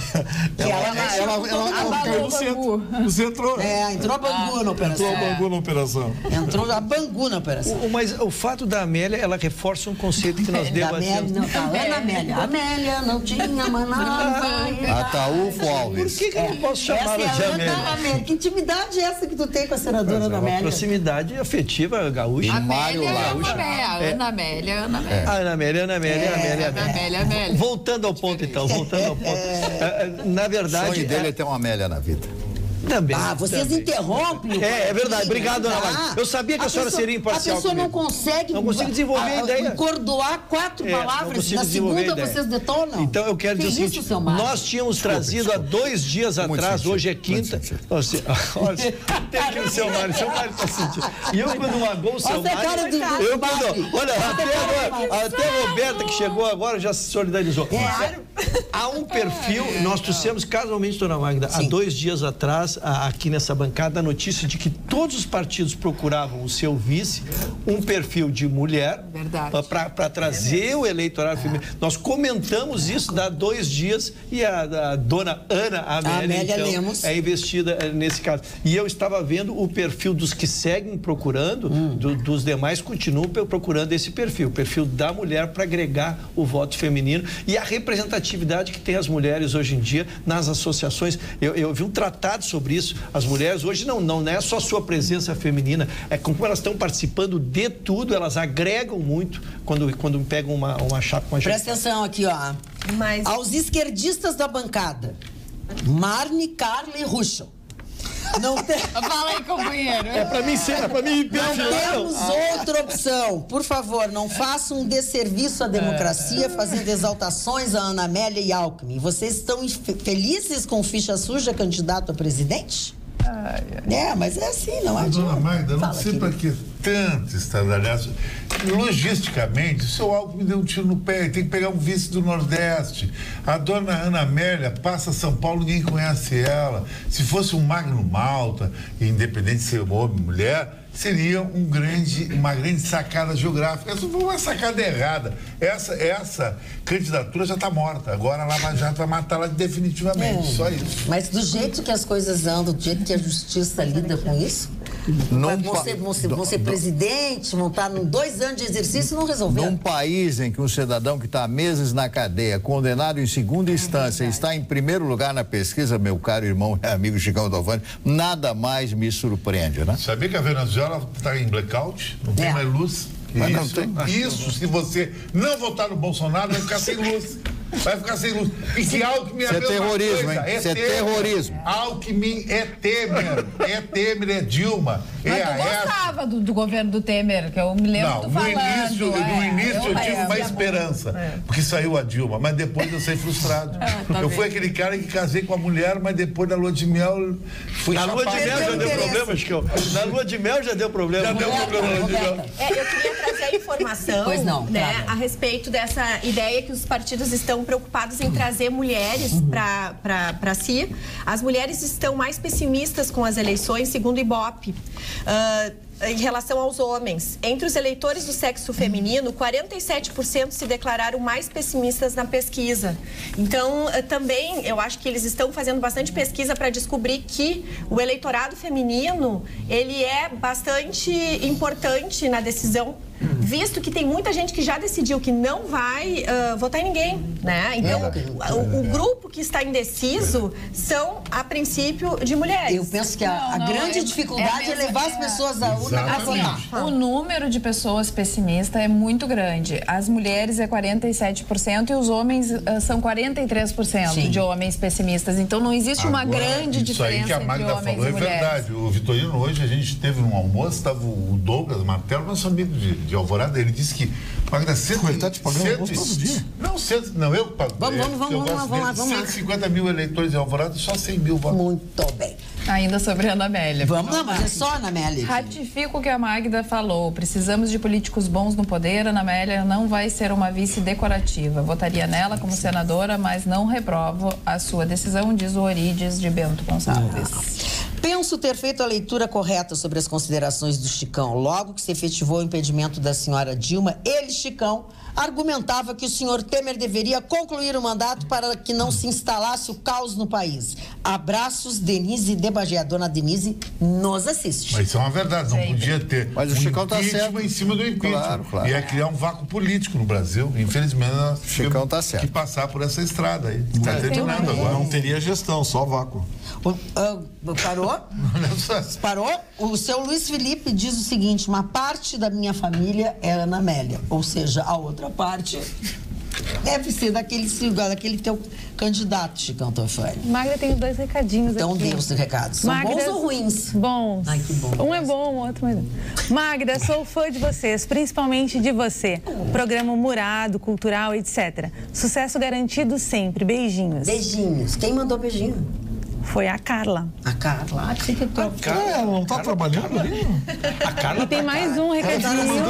caiu no centro. No centro. Entrou a Bangu na operação. Entrou a Bangu na operação. Mas o fato da Amélia, ela reforça um conceito que nós debatemos. Ana Amélia. Amélia não tinha manada. Ataúfo Alves. Por que eu não posso chamá-la de Amélia? Que intimidade é essa que tu tem com a senadora Ana Amélia? proximidade afetiva gaúcha. Amélia, Ana Amélia. Voltando ao ponto, então. Na verdade... O sonho dele é ter uma Amélia na vida. Também. Vocês interrompem. É verdade. Obrigado, dona Magda. Eu sabia que a senhora seria imparcial. A pessoa não consegue desenvolver a ideia. Encordoar 4 palavras. Na segunda vocês detonam. Então eu quero dizer o seguinte: nós tínhamos trazido há 2 dias atrás, hoje é quinta. Olha, tem que o seu Mário está sentindo. E eu, quando magou o seu Mário. Olha, até a Roberta, que chegou agora, já se solidarizou. Há um perfil, nós trouxemos casualmente, dona Magda, há 2 dias atrás, aqui nessa bancada, a notícia de que todos os partidos procuravam o seu vice, um perfil de mulher, para trazer o eleitorado feminino. Nós comentamos isso há 2 dias e a dona Ana Amélia então, Lemos é investida nesse caso. E eu estava vendo o perfil dos que seguem procurando, dos demais continuam procurando esse perfil, o perfil da mulher para agregar o voto feminino e a representatividade que tem as mulheres hoje em dia nas associações. Eu vi um tratado sobre isso. As mulheres hoje não é só sua presença feminina, é como elas estão participando de tudo, elas agregam muito quando pegam uma chapa com a gente. Presta atenção aqui, ó. Aos esquerdistas da bancada, Marne, Carla e Ruschel. Não tem... Fala aí, companheiro. É pra mim Não temos outra opção. Por favor, não façam um desserviço à democracia fazendo exaltações a Ana Amélia e Alckmin. Vocês estão felizes com ficha suja candidato a presidente? Mas é assim, não adianta. Dona Magda, não sei para que tanto estardalhaço. Logisticamente, o seu Alckmin deu um tiro no pé, tem que pegar um vice do Nordeste. A dona Ana Amélia passa São Paulo, ninguém conhece ela. Se fosse um Magno Malta, independente de ser homem ou mulher, seria uma grande sacada geográfica. Essa foi uma sacada errada. Essa candidatura já está morta. Agora a Lava Jato vai matá-la definitivamente. Só isso. Mas do jeito que as coisas andam, do jeito que a justiça lida com isso, vão ser presidente, vão estar em 2 anos de exercício e não resolveram. Num país em que um cidadão que está há meses na cadeia, condenado em segunda instância, está em primeiro lugar na pesquisa, meu caro irmão e amigo Chicão Dovani, nada mais me surpreende, né? Sabia que a Venezuela está em blackout? Não tem mais luz? Isso, se você não votar no Bolsonaro, vai ficar sem luz. Vai ficar sem luz. E que Alckmin é terrorismo, hein? Isso é terrorismo. Alckmin é Temer, é Dilma. Mas tu gostava do governo do Temer, que eu me lembro tu falando. No início eu tive uma esperança, porque saiu a Dilma, mas depois eu saí frustrado. Eu fui aquele cara que casei com a mulher, mas depois da lua de mel fui chapado. Na lua de mel já deu problema, Chico. Na lua de mel já deu problema. Eu queria trazer a informação a respeito dessa ideia que os partidos estão preocupados em trazer mulheres para si. As mulheres estão mais pessimistas com as eleições, segundo o Ibope. Em relação aos homens, entre os eleitores do sexo feminino, 47% se declararam mais pessimistas na pesquisa. Então, também, eu acho que eles estão fazendo bastante pesquisa para descobrir que o eleitorado feminino, ele é bastante importante na decisão, visto que tem muita gente que já decidiu que não vai votar em ninguém, né? Então, o grupo que está indeciso são, a princípio, de mulheres. Eu penso que a grande dificuldade é levar as pessoas a urna para votar. O número de pessoas pessimistas é muito grande. As mulheres é 47% e os homens são 43% de homens pessimistas. Então, não existe uma grande diferença entre homens e mulheres. Isso aí que a Magda falou é verdade. O Vitorino, hoje, a gente teve um almoço, estava o Douglas Martelo, nosso amigo de Alvorada, ele disse que Magda, ele está te pagando almoço todo dia? Não, eu pago. Vamos lá. 150 mil eleitores em Alvorada, só 100 mil votos. Muito bem. Ainda sobre a Ana Amélia. Vamos lá, mas é só a Ana Amélia. Ratifico o que a Magda falou. Precisamos de políticos bons no poder. Ana Amélia não vai ser uma vice decorativa. Votaria nela como senadora, mas não reprovo a sua decisão, diz o Orides de Bento Gonçalves. Penso ter feito a leitura correta sobre as considerações do Chicão. Logo que se efetivou o impedimento da senhora Dilma, ele, Chicão, argumentava que o senhor Temer deveria concluir o mandato para que não se instalasse o caos no país. Abraços, Denise de Bagé. A dona Denise nos assiste. Mas isso é uma verdade, não podia ter Mas o Chicão tá certo. em cima do impeachment. Claro. Ia criar um vácuo político no Brasil. Infelizmente, nós Chicão tá certo. que passar por essa estrada aí. Está terminando agora. Não teria gestão, só vácuo. Parou? Parou? O seu Luiz Felipe diz o seguinte: uma parte da minha família é Ana Amélia, ou seja, a outra parte deve ser daquele teu candidato, Chicão Tofani. Magda, tem 2 recadinhos então, aqui. Então, dê os recados. São Magda, bons ou ruins? Bons. Ai, que bom. Um é bom, o outro é... Magda, sou fã de vocês, principalmente de você. Programa humorado, cultural, etc. Sucesso garantido sempre. Beijinhos. Beijinhos. Quem mandou beijinho? Foi a Carla. A Carla? Ela não tá trabalhando ali? A Carla E tem mais um recadinho.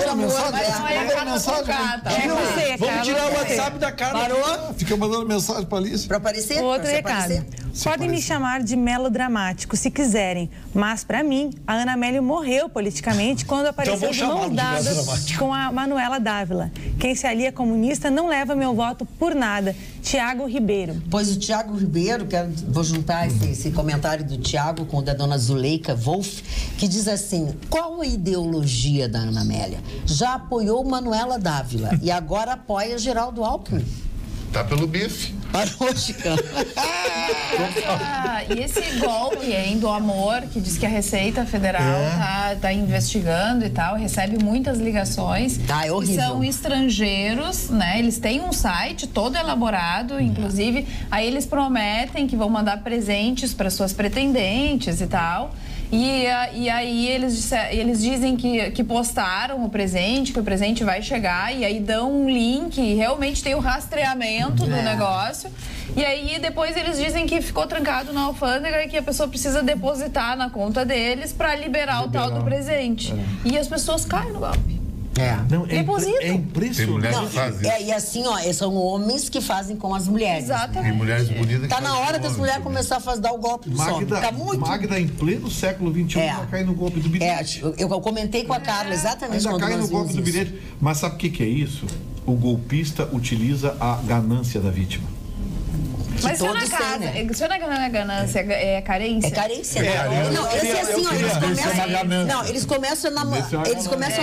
Vamos tirar o WhatsApp da Carla. Parou? Fica mandando mensagem pra Alice. Pra aparecer? Outro recado. Podem me chamar de melodramático, se quiserem. Mas, pra mim, a Ana Amélia morreu politicamente quando apareceu de mãos dadas com a Manuela Dávila. Quem se alia comunista não leva meu voto por nada. Tiago Ribeiro. Pois o Tiago Ribeiro, vou juntar esse comentário do Tiago com o da dona Zuleika Wolff, que diz assim: qual a ideologia da Ana Amélia? Já apoiou Manuela Dávila e agora apoia Geraldo Alckmin. Tá pelo bife. Parou, Chicão. E esse golpe, hein, do amor, que diz que a Receita Federal tá investigando e tal, recebe muitas ligações. É horrível. São estrangeiros, né? Eles têm um site todo elaborado, inclusive, aí eles prometem que vão mandar presentes para suas pretendentes e tal. E aí eles dizem que postaram o presente, que o presente vai chegar, e aí dão um link, e realmente tem o rastreamento do negócio. E aí depois eles dizem que ficou trancado na alfândega e que a pessoa precisa depositar na conta deles para liberar o tal do presente. E as pessoas caem no golpe. Não, Depositam. impressionante. E assim, ó, são homens que fazem com as mulheres. Exatamente. Tem mulheres bonitas. Tá na hora das mulheres começar a dar o golpe dos homens. Tá muito. Magda, em pleno século XXI, vai cair no golpe do bilhete. Eu comentei com a Carla exatamente Ainda quando cai no golpe do bilhete. Mas sabe o que é isso? O golpista utiliza a ganância da vítima. Mas isso não é ganância, é carência? É carência. Não, esse é assim, ó, eles começam a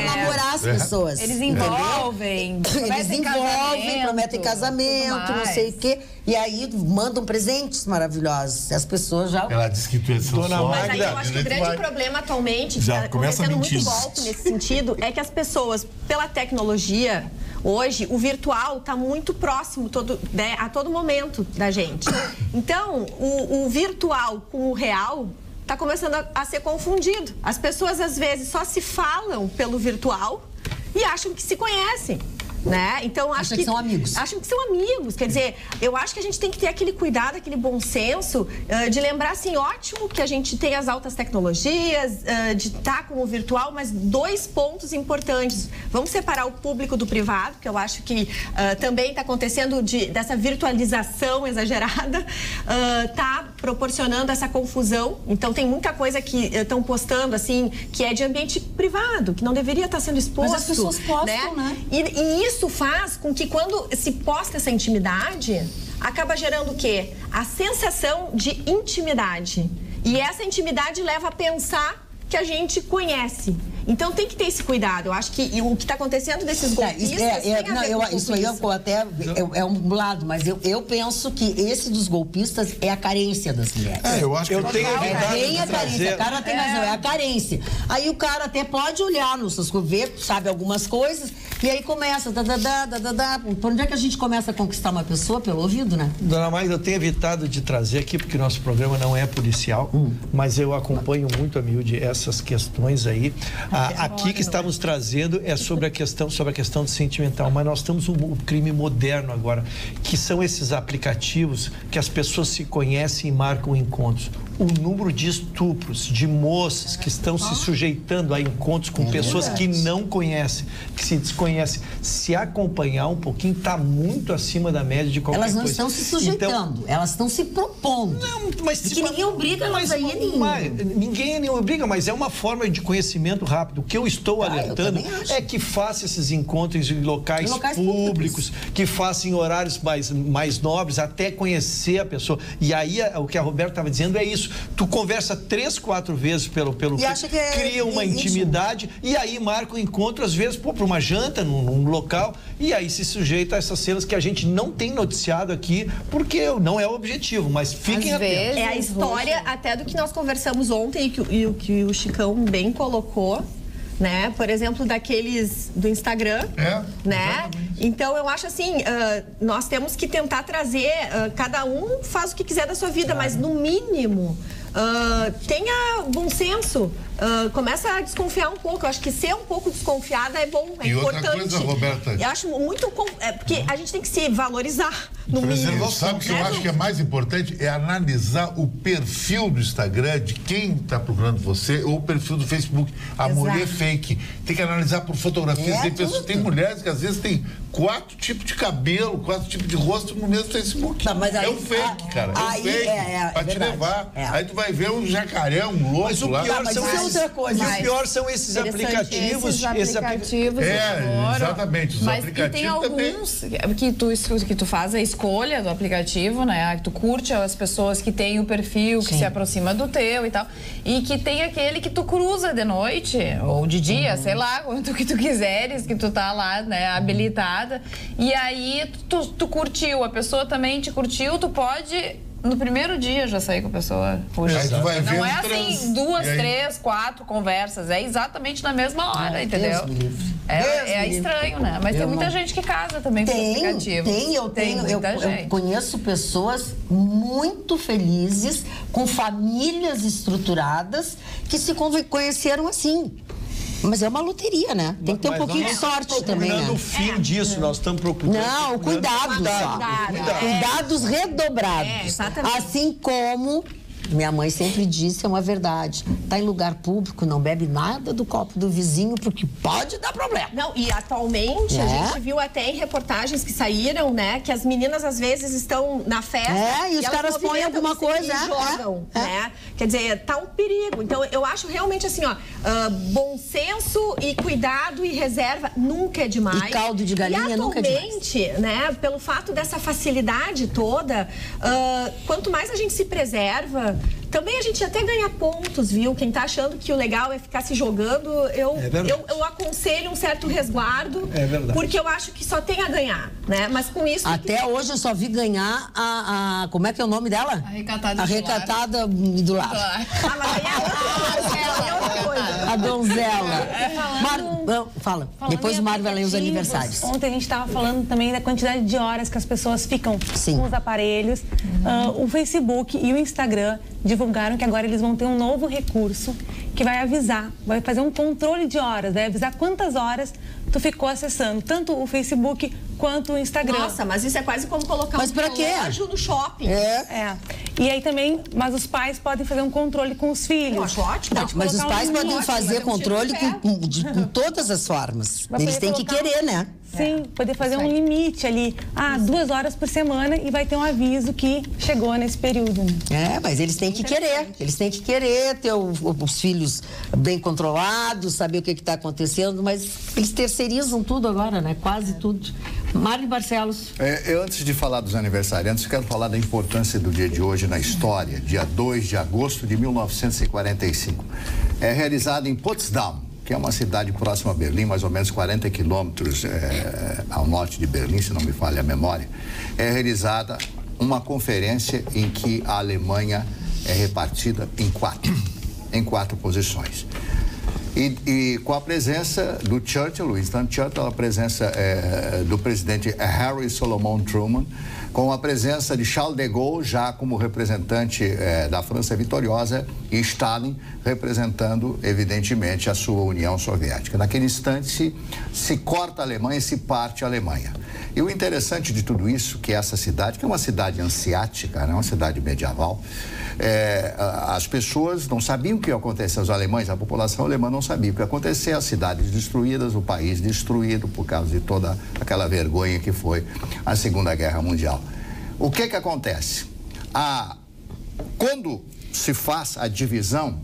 namorar as pessoas. Eles envolvem, prometem casamento, não sei o quê. E aí mandam presentes maravilhosos. As pessoas já... Ela disse que tu é seu sócio. Mas aí eu acho que o grande problema atualmente, que está acontecendo muito golpe nesse sentido, é que as pessoas, pela tecnologia... Hoje, o virtual está muito próximo a todo momento da gente. Então, o virtual com o real está começando a ser confundido. As pessoas, às vezes, só se falam pelo virtual e acham que se conhecem. Né? Então, acham que são amigos. Acham que são amigos. Quer dizer, eu acho que a gente tem que ter aquele cuidado, aquele bom senso de lembrar, assim, ótimo que a gente tem as altas tecnologias, de estar com o virtual, mas 2 pontos importantes. Vamos separar o público do privado, que eu acho que também está acontecendo dessa virtualização exagerada, está proporcionando essa confusão. Então, tem muita coisa que estão postando, assim, que é de ambiente privado, que não deveria estar sendo exposto. Mas as pessoas postam, né? E isso faz com que quando se posta essa intimidade, acaba gerando o quê? A sensação de intimidade. E essa intimidade leva a pensar que a gente conhece. Então tem que ter esse cuidado. Eu acho que o que está acontecendo desses golpistas isso aí é um lado, mas eu penso que esse dos golpistas é a carência das mulheres. Eu acho que tem a carência. A cara tem razão, é a carência. Aí o cara até pode olhar nos seus ver, sabe algumas coisas, e aí começa Por onde é que a gente começa a conquistar uma pessoa? Pelo ouvido, né? Dona Magda, eu tenho evitado de trazer aqui, porque nosso programa não é policial, mas eu acompanho muito a miúde essas questões aí. Aqui que estamos trazendo é sobre a questão do sentimental, mas nós temos um crime moderno agora, que são esses aplicativos que as pessoas se conhecem e marcam encontros. o número de estupros de moças que estão se sujeitando a encontros com pessoas que não conhecem, que se desconhecem, se acompanhar um pouquinho, está muito acima da média de qualquer coisa. Elas não estão se sujeitando, elas estão se propondo. Não, mas porque ninguém obriga elas a ir nenhum. Ninguém obriga, mas é uma forma de conhecimento rápido. O que eu estou alertando é que faça esses encontros em locais públicos, que faça em horários mais nobres, até conhecer a pessoa. E aí, o que a Roberta estava dizendo é isso. Tu conversa 3, 4 vezes pelo cria uma intimidade e aí marca um encontro, às vezes, para uma janta num local, e aí se sujeita a essas cenas que a gente não tem noticiado aqui, porque não é o objetivo, mas fiquem atentos. É a história até do que nós conversamos ontem e o que o Chicão bem colocou, né? Por exemplo, daqueles do Instagram, né? Então, eu acho assim, nós temos que tentar trazer, cada um faz o que quiser da sua vida, mas no mínimo, tenha bom senso. Começa a desconfiar um pouco. Eu acho que ser um pouco desconfiada é bom, é importante. Outra coisa, Roberta. Eu acho muito... porque a gente tem que se valorizar, no mínimo. Sabe o que eu acho que é mais importante? É analisar o perfil do Instagram de quem está procurando você ou o perfil do Facebook. A mulher fake. Tem que analisar por fotografias. Tem mulheres que às vezes têm 4 tipos de cabelo, 4 tipos de rosto no mesmo Facebook. Não, mas aí, é um fake, cara. É um fake. Pra te levar. Aí tu vai ver um jacaré, um louco mas o lá. Pior são outra coisa. E o pior são esses aplicativos. Exatamente. Os mas aplicativos tem alguns que tu faz a escolha do aplicativo, né? Que tu curte as pessoas que têm o perfil, que se aproxima do teu e tal. E que tem aquele que tu cruza de noite ou de dia, sei lá, quanto que tu quiseres, que tu tá lá, né, habilitada. E aí tu curtiu, a pessoa também te curtiu, tu pode... No primeiro dia já saí com a pessoa. Puxa, não é assim 2, 3, 4 conversas, é exatamente na mesma hora, entendeu? É estranho, né? Mas tem muita gente que casa também com o aplicativo. Eu conheço pessoas muito felizes, com famílias estruturadas, que se conheceram assim. Mas é uma loteria, né? Tem que ter um pouquinho de sorte também, né? O fim disso, nós estamos procurando... Não, cuidados só. Cuidados redobrados. Exatamente. Assim como... Minha mãe sempre disse, é uma verdade. Tá em lugar público, não bebe nada do copo do vizinho, porque pode dar problema. Não, e atualmente a gente viu até em reportagens que saíram, né, que as meninas às vezes estão na festa e os caras põem alguma coisa e jogam, né? Quer dizer, tá um perigo. Então, eu acho realmente assim, ó, bom senso e cuidado e reserva nunca é demais. E caldo de galinha nunca é demais. E atualmente, né, pelo fato dessa facilidade toda, quanto mais a gente se preserva, também a gente até ganha pontos, viu? Quem tá achando que o legal é ficar se jogando, eu aconselho um certo resguardo, porque eu acho que só tem a ganhar, né? Mas com isso... Até hoje eu só vi ganhar como é que é o nome dela? A recatada do lar. A donzela. Fala. Depois o Mário vai ler os aniversários. Ontem a gente estava falando também da quantidade de horas que as pessoas ficam com os aparelhos. O Facebook e o Instagram divulgaram que agora eles vão ter um novo recurso que vai avisar, vai fazer um controle de horas, vai avisar quantas horas tu ficou acessando, tanto o Facebook quanto o Instagram. Nossa, mas isso é quase como colocar um relógio no shopping. E aí também, mas os pais podem fazer um controle com os filhos. Eu acho ótimo. Não, mas os pais podem fazer controle com todas as formas. Eles têm que querer, né? Sim, poder fazer um limite ali, 2 horas por semana, e vai ter um aviso que chegou nesse período. Né? Mas eles têm que querer. Eles têm que querer ter os filhos bem controlados, saber o que está acontecendo, mas eles terceirizam tudo agora, né? Quase tudo. Mário Barcelos. Antes de falar dos aniversariantes, eu quero falar da importância do dia de hoje na história, dia 2 de agosto de 1945. É realizado em Potsdam, que é uma cidade próxima a Berlim, mais ou menos 40 quilômetros ao norte de Berlim, se não me falha a memória. É realizada uma conferência em que a Alemanha é repartida em quatro posições. E com a presença do Churchill, Winston Churchill, a presença do presidente Harry Solomon Truman, com a presença de Charles de Gaulle, já como representante da França vitoriosa, e Stalin representando, evidentemente, a sua União Soviética. Naquele instante, se corta a Alemanha e se parte a Alemanha. E o interessante de tudo isso, que essa cidade, que é uma cidade anseática, né, uma cidade medieval, as pessoas não sabiam o que ia acontecer, os alemães, a população alemã não sabia o que ia acontecer, as cidades destruídas, o país destruído por causa de toda aquela vergonha que foi a Segunda Guerra Mundial. O que acontece? Quando se faz a divisão,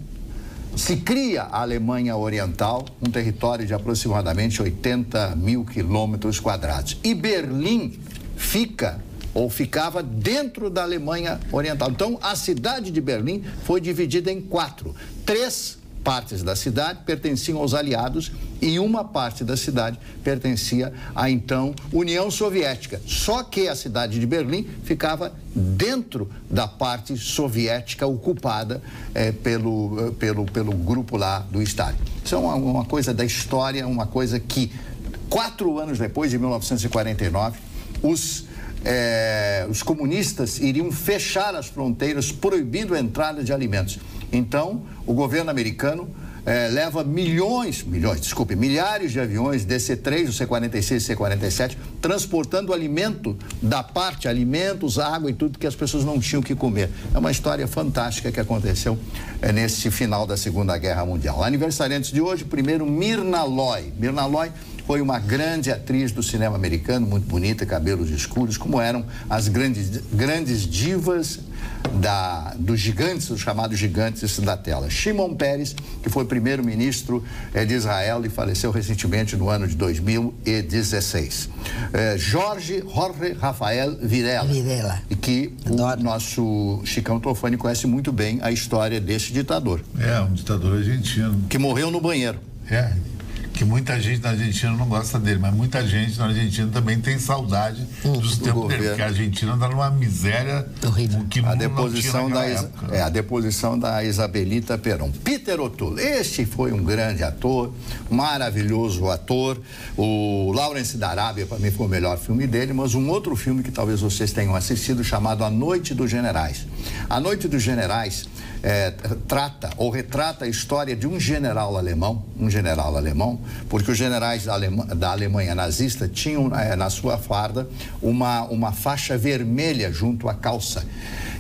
se cria a Alemanha Oriental, um território de aproximadamente 80 mil quilômetros quadrados. E Berlim ficava dentro da Alemanha Oriental. Então, a cidade de Berlim foi dividida em 4. 3 partes da cidade pertenciam aos aliados e uma parte da cidade pertencia à então União Soviética. Só que a cidade de Berlim ficava dentro da parte soviética ocupada pelo grupo lá do Stalin. Isso é uma coisa da história, uma coisa que 4 anos depois, de 1949, os comunistas iriam fechar as fronteiras, proibindo a entrada de alimentos. Então, o governo americano leva milhares de aviões DC-3, o C-46 e C-47, transportando alimentos, água e tudo que as pessoas não tinham que comer. É uma história fantástica que aconteceu nesse final da Segunda Guerra Mundial. Aniversariantes de hoje, primeiro, Myrna Loy. Myrna Loy foi uma grande atriz do cinema americano, muito bonita, cabelos escuros, como eram as grandes divas dos gigantes, os chamados gigantes da tela. Shimon Peres, que foi primeiro-ministro de Israel e faleceu recentemente no ano de 2016. Jorge Rafael Vilela. E que o nosso Chicão Tofani conhece muito bem a história desse ditador. Um ditador argentino. Que morreu no banheiro. Que muita gente na Argentina não gosta dele, mas muita gente na Argentina também tem saudade dos tempos dele, porque a Argentina está numa miséria que não tinha naquela época. A deposição da Isabelita Perón. Peter O'Toole, este foi um grande ator, maravilhoso ator. O Lawrence da Arábia, para mim, foi o melhor filme dele, mas um outro filme que talvez vocês tenham assistido, chamado A Noite dos Generais. A Noite dos Generais retrata a história de um general alemão, porque os generais da Alemanha nazista tinham na sua farda uma faixa vermelha junto à calça.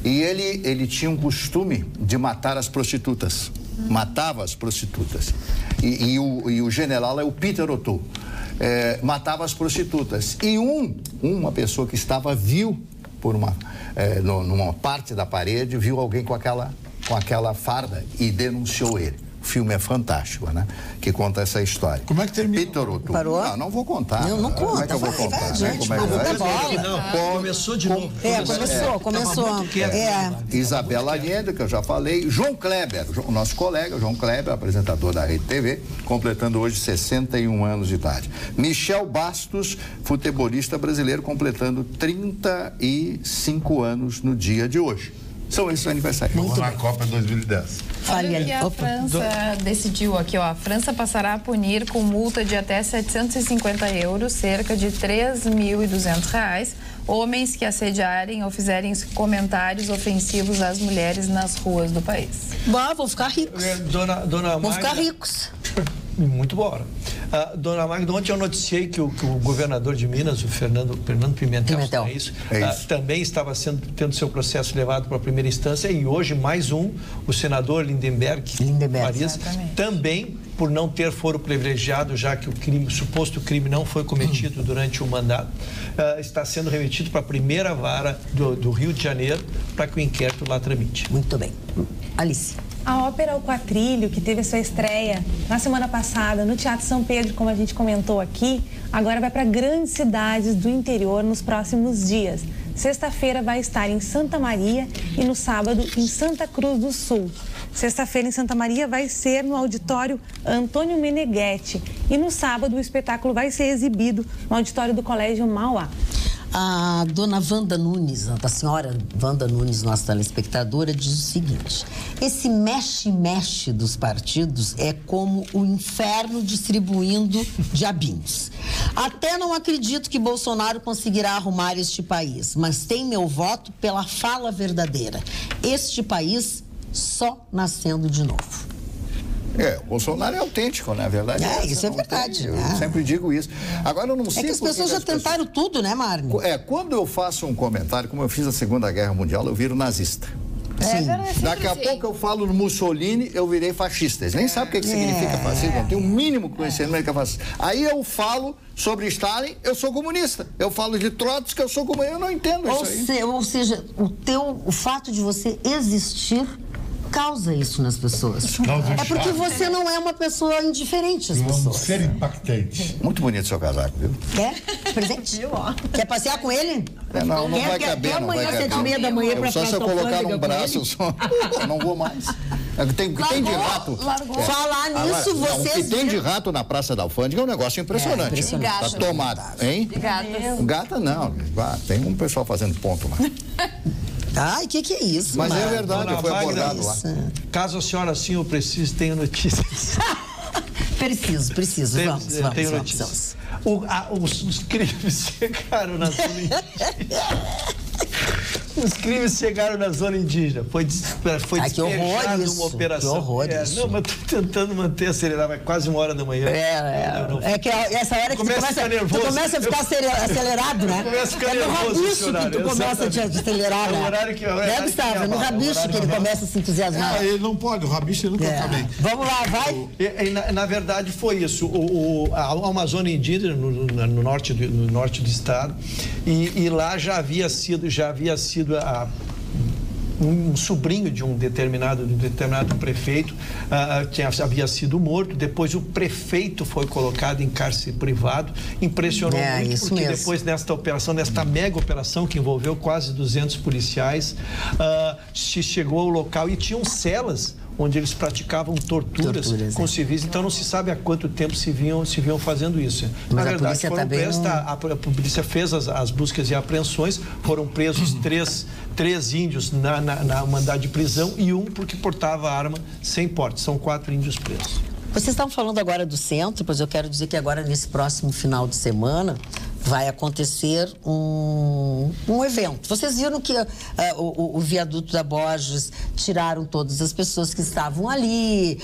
E ele tinha um costume de matar as prostitutas. Matava as prostitutas. E o general é o Peter O'Toole. Matava as prostitutas. E uma pessoa que estava viu numa parte da parede, viu alguém com aquela farda e denunciou ele. O filme é fantástico, né? Que conta essa história. Como é que termina? Peter O'Toole. Parou? Não vou contar. Não conta. Como é que eu vou contar? Vai adiante, Começou de novo. Começou. Isabela Allende, que eu já falei. João Kleber, o nosso colega, João Kleber, apresentador da Rede TV, completando hoje 61 anos de idade. Michel Bastos, futebolista brasileiro, completando 35 anos no dia de hoje. São esses aniversários. Vamos na Copa 2010. Olha que a França decidiu aqui, ó. A França passará a punir com multa de até 750 euros, cerca de R$3.200, homens que assediarem ou fizerem comentários ofensivos às mulheres nas ruas do país. Vão ficar ricos. Vão ficar ricos. Muito boa. Dona Magda, ontem eu noticiei que o governador de Minas, o Fernando Pimentel. É isso. Também estava tendo seu processo levado para a primeira instância, e hoje mais o senador Lindenberg Farias, também por não ter foro privilegiado, já que o suposto crime não foi cometido durante o mandato, está sendo remetido para a primeira vara do Rio de Janeiro para que o inquérito lá tramite. Muito bem. Alice. A ópera O Quatrilho, que teve sua estreia na semana passada no Teatro São Pedro, como a gente comentou aqui, agora vai para grandes cidades do interior nos próximos dias. Sexta-feira vai estar em Santa Maria e no sábado em Santa Cruz do Sul. Sexta-feira em Santa Maria vai ser no auditório Antônio Meneghetti e no sábado o espetáculo vai ser exibido no auditório do Colégio Mauá. A dona Wanda Nunes, a senhora Wanda Nunes, nossa telespectadora, diz o seguinte: esse mexe-mexe dos partidos é como o inferno distribuindo diabinhos. Até não acredito que Bolsonaro conseguirá arrumar este país, mas tem meu voto pela fala verdadeira. Este país só nascendo de novo. O Bolsonaro é autêntico, né? A verdade isso é verdade. Eu sempre digo isso. Agora, eu não sei... É que as pessoas já tentaram tudo, né, Marne? Quando eu faço um comentário, como eu fiz na Segunda Guerra Mundial, eu viro nazista. Daqui a pouco eu falo no Mussolini, eu virei fascista. Eles nem sabem o que significa fascismo, não tem o mínimo conhecimento que é fascista. Aí eu falo sobre Stalin, eu sou comunista. Eu falo de Trotsky, eu sou comunista. Eu não entendo isso aí. Ou seja, o fato de você existir causa isso nas pessoas. É porque você não é uma pessoa indiferente às pessoas. É um ser impactante. Muito bonito seu casaco, viu? Quer? Presente? Quer passear com ele? Não vai caber, não vai caber. Amanhã, 7h30 da manhã, pra só se eu colocar num braço, eu só... não vou mais. Tem de rato. Falar nisso, você... O que tem de rato na Praça da Alfândega é um negócio impressionante. Tá tomado, hein? Gata não. Tem um pessoal fazendo ponto lá. Ai, que é isso? Mas é verdade, foi abordado lá. Caso a senhora assim eu precise, tenho notícias. Preciso. Vamos. Tenho notícias. Os crimes chegaram na zona indígena. Os crimes chegaram na zona indígena. Foi despejada uma operação. Que horror isso. Não, mas tô tentando manter acelerado, vai quase 1h. É que essa hora que tu começa a ficar acelerado, né? Começa a ficar nervoso. É no rabicho que tu começa a te acelerar, né? É o horário que Gustavo, é no rabicho que ele começa a se entusiasmar. Ele não pode, o rabicho ele nunca tá bem. Vamos lá, vai. Na verdade foi isso. Há uma zona indígena no norte do estado e lá já havia sido um sobrinho de um determinado prefeito havia sido morto. Depois o prefeito foi colocado em cárcere privado. Impressionou muito, porque depois nesta operação, nesta mega operação que envolveu quase 200 policiais, se chegou ao local e tinham celas onde eles praticavam torturas com civis, então não se sabe há quanto tempo se vinham fazendo isso. Mas na verdade, a polícia fez as buscas e apreensões, foram presos três índios na mandado de prisão e um porque portava arma sem porte. São 4 índios presos. Vocês estão falando agora do centro, pois eu quero dizer que agora, nesse próximo final de semana, vai acontecer um evento. Vocês viram que o viaduto da Borges tiraram todas as pessoas que estavam ali,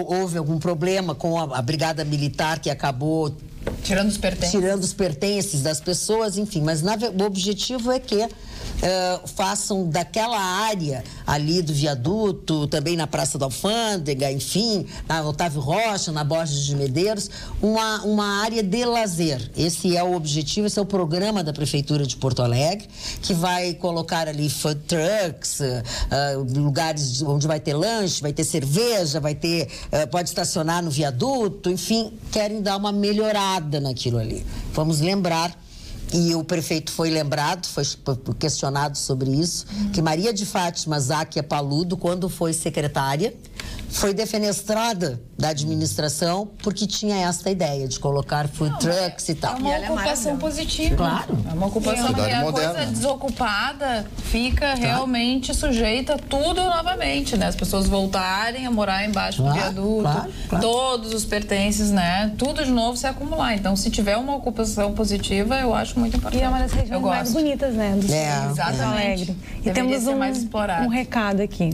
houve algum problema com a brigada militar que acabou tirando os pertences das pessoas, enfim. Mas o objetivo é que façam daquela área ali do viaduto, também na Praça da Alfândega, enfim, na Otávio Rocha, na Borges de Medeiros, uma área de lazer. Esse é o objetivo, esse é o programa da Prefeitura de Porto Alegre, que vai colocar ali food trucks, lugares onde vai ter lanche, vai ter cerveja, pode estacionar no viaduto, enfim, querem dar uma melhorada naquilo ali. Vamos lembrar, e o prefeito foi lembrado, foi questionado sobre isso, que Maria de Fátima Záquia Paludo, quando foi secretária, foi defenestrada da administração porque tinha esta ideia de colocar food trucks e tal. É uma ocupação positiva. Claro. É uma ocupação que a coisa desocupada fica realmente sujeita a tudo novamente, né? As pessoas voltarem a morar embaixo do viaduto, todos os pertences, né? Tudo de novo se acumular. Então, se tiver uma ocupação positiva, eu acho muito importante. E é uma das regiões mais bonitas, né? Do exatamente. Alegre. E temos um recado aqui.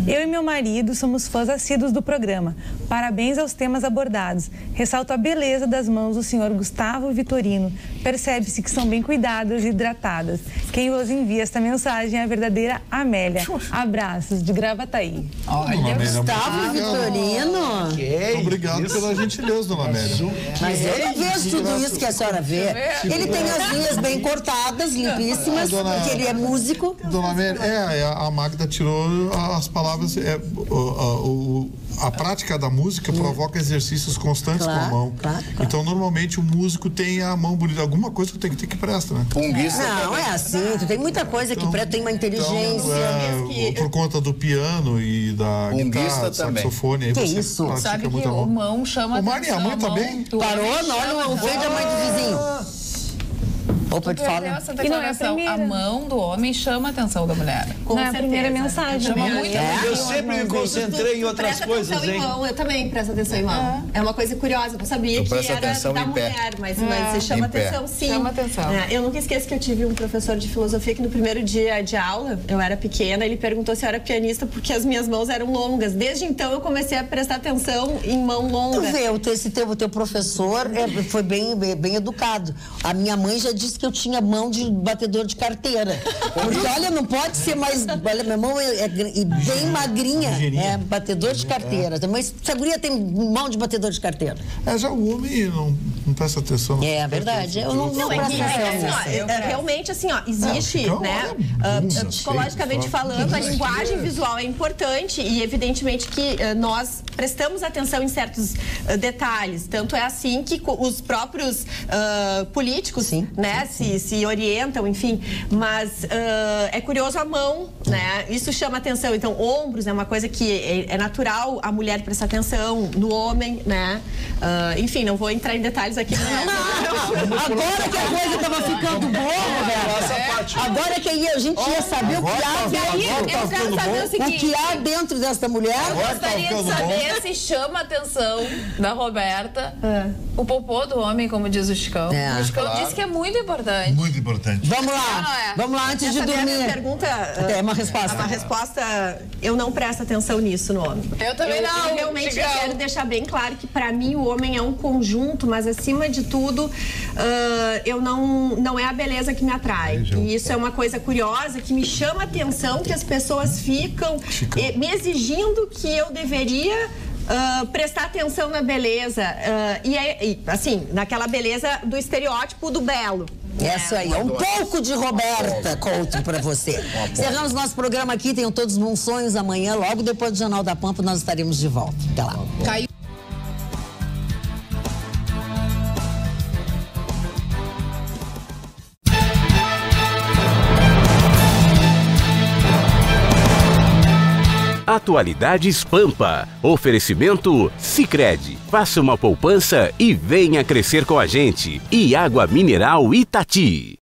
Eu e meu marido somos fãs assíduos do programa. Parabéns aos temas abordados. Ressalto a beleza das mãos do senhor Gustavo Vitorino. Percebe-se que são bem cuidadas e hidratadas. Quem vos envia esta mensagem é a verdadeira Amélia. Abraços, de Gravataí. Olha, Gustavo Vitorino. Obrigado pela gentileza, dona Amélia. Mas eu não vejo tudo isso que a senhora vê. Ele tem as linhas bem cortadas, limpíssimas, porque ele é músico. Dona Amélia, a Magda tirou as palavras. A prática da música provoca exercícios constantes com a mão. Então, normalmente, o músico tem a mão bonita. Alguma coisa tem que presta, né? Não, é assim. Tem muita coisa que presta, tem uma inteligência. Por conta do piano e da guitarra, saxofone. Aí que isso? Sabe que o mão chama atenção. A mãe também? Parou? Não, não fez a mãe do vizinho. Opa, te fala. Essa declaração, a mão do homem chama a atenção da mulher. Com a primeira mensagem. Chama muito Eu sempre me concentrei em outras coisas, hein? Eu também presto atenção em mão. É uma coisa curiosa, eu não sabia que era da mulher, mas você chama atenção, sim. Chama atenção. Eu nunca esqueço que eu tive um professor de filosofia que no primeiro dia de aula, eu era pequena, ele perguntou se eu era pianista porque as minhas mãos eram longas. Desde então eu comecei a prestar atenção em mão longa. Tu vê, o teu professor foi bem educado. A minha mãe já disse que eu tinha mão de batedor de carteira. Porque, olha, não pode ser mais... Olha, minha mão é bem magrinha. É batedor de carteira. Mas essa guria tem mão de batedor de carteira. Já o homem não presta atenção. É verdade. Eu não presto atenção. Realmente, assim, ó, existe, né? Psicologicamente falando, a linguagem visual é importante e, evidentemente, que nós prestamos atenção em certos detalhes. Tanto é assim que os próprios políticos, né, se orientam, enfim. Mas é curioso a mão, né? Isso chama atenção. Então, ombros é uma coisa que é natural a mulher prestar atenção, no homem, né? Enfim, não vou entrar em detalhes aqui. Agora que a coisa estava ficando boa, velho. Agora que a gente ia saber o que há dentro dessa mulher. Eu gostaria de saber se chama a atenção da Roberta o popô do homem, como diz o Chicão. O Chicão disse que é muito importante. Muito importante. Vamos lá, antes de dormir. Pergunta, é uma resposta. Uma resposta, eu não presto atenção nisso no homem. Eu também não. Eu realmente quero deixar bem claro que para mim o homem é um conjunto, mas acima de tudo, não é a beleza que me atrai. E isso é uma coisa curiosa que me chama a atenção, que as pessoas ficam me exigindo que eu deveria prestar atenção na beleza. Assim, naquela beleza do estereótipo do belo. Isso aí, um pouco de Roberta Couto para você. Encerramos nosso programa aqui, tenham todos bons sonhos. Amanhã, logo depois do Jornal da Pampa, nós estaremos de volta. Até lá. Caiu. Atualidades Pampa. Oferecimento Sicredi. Faça uma poupança e venha crescer com a gente. E água mineral Itati.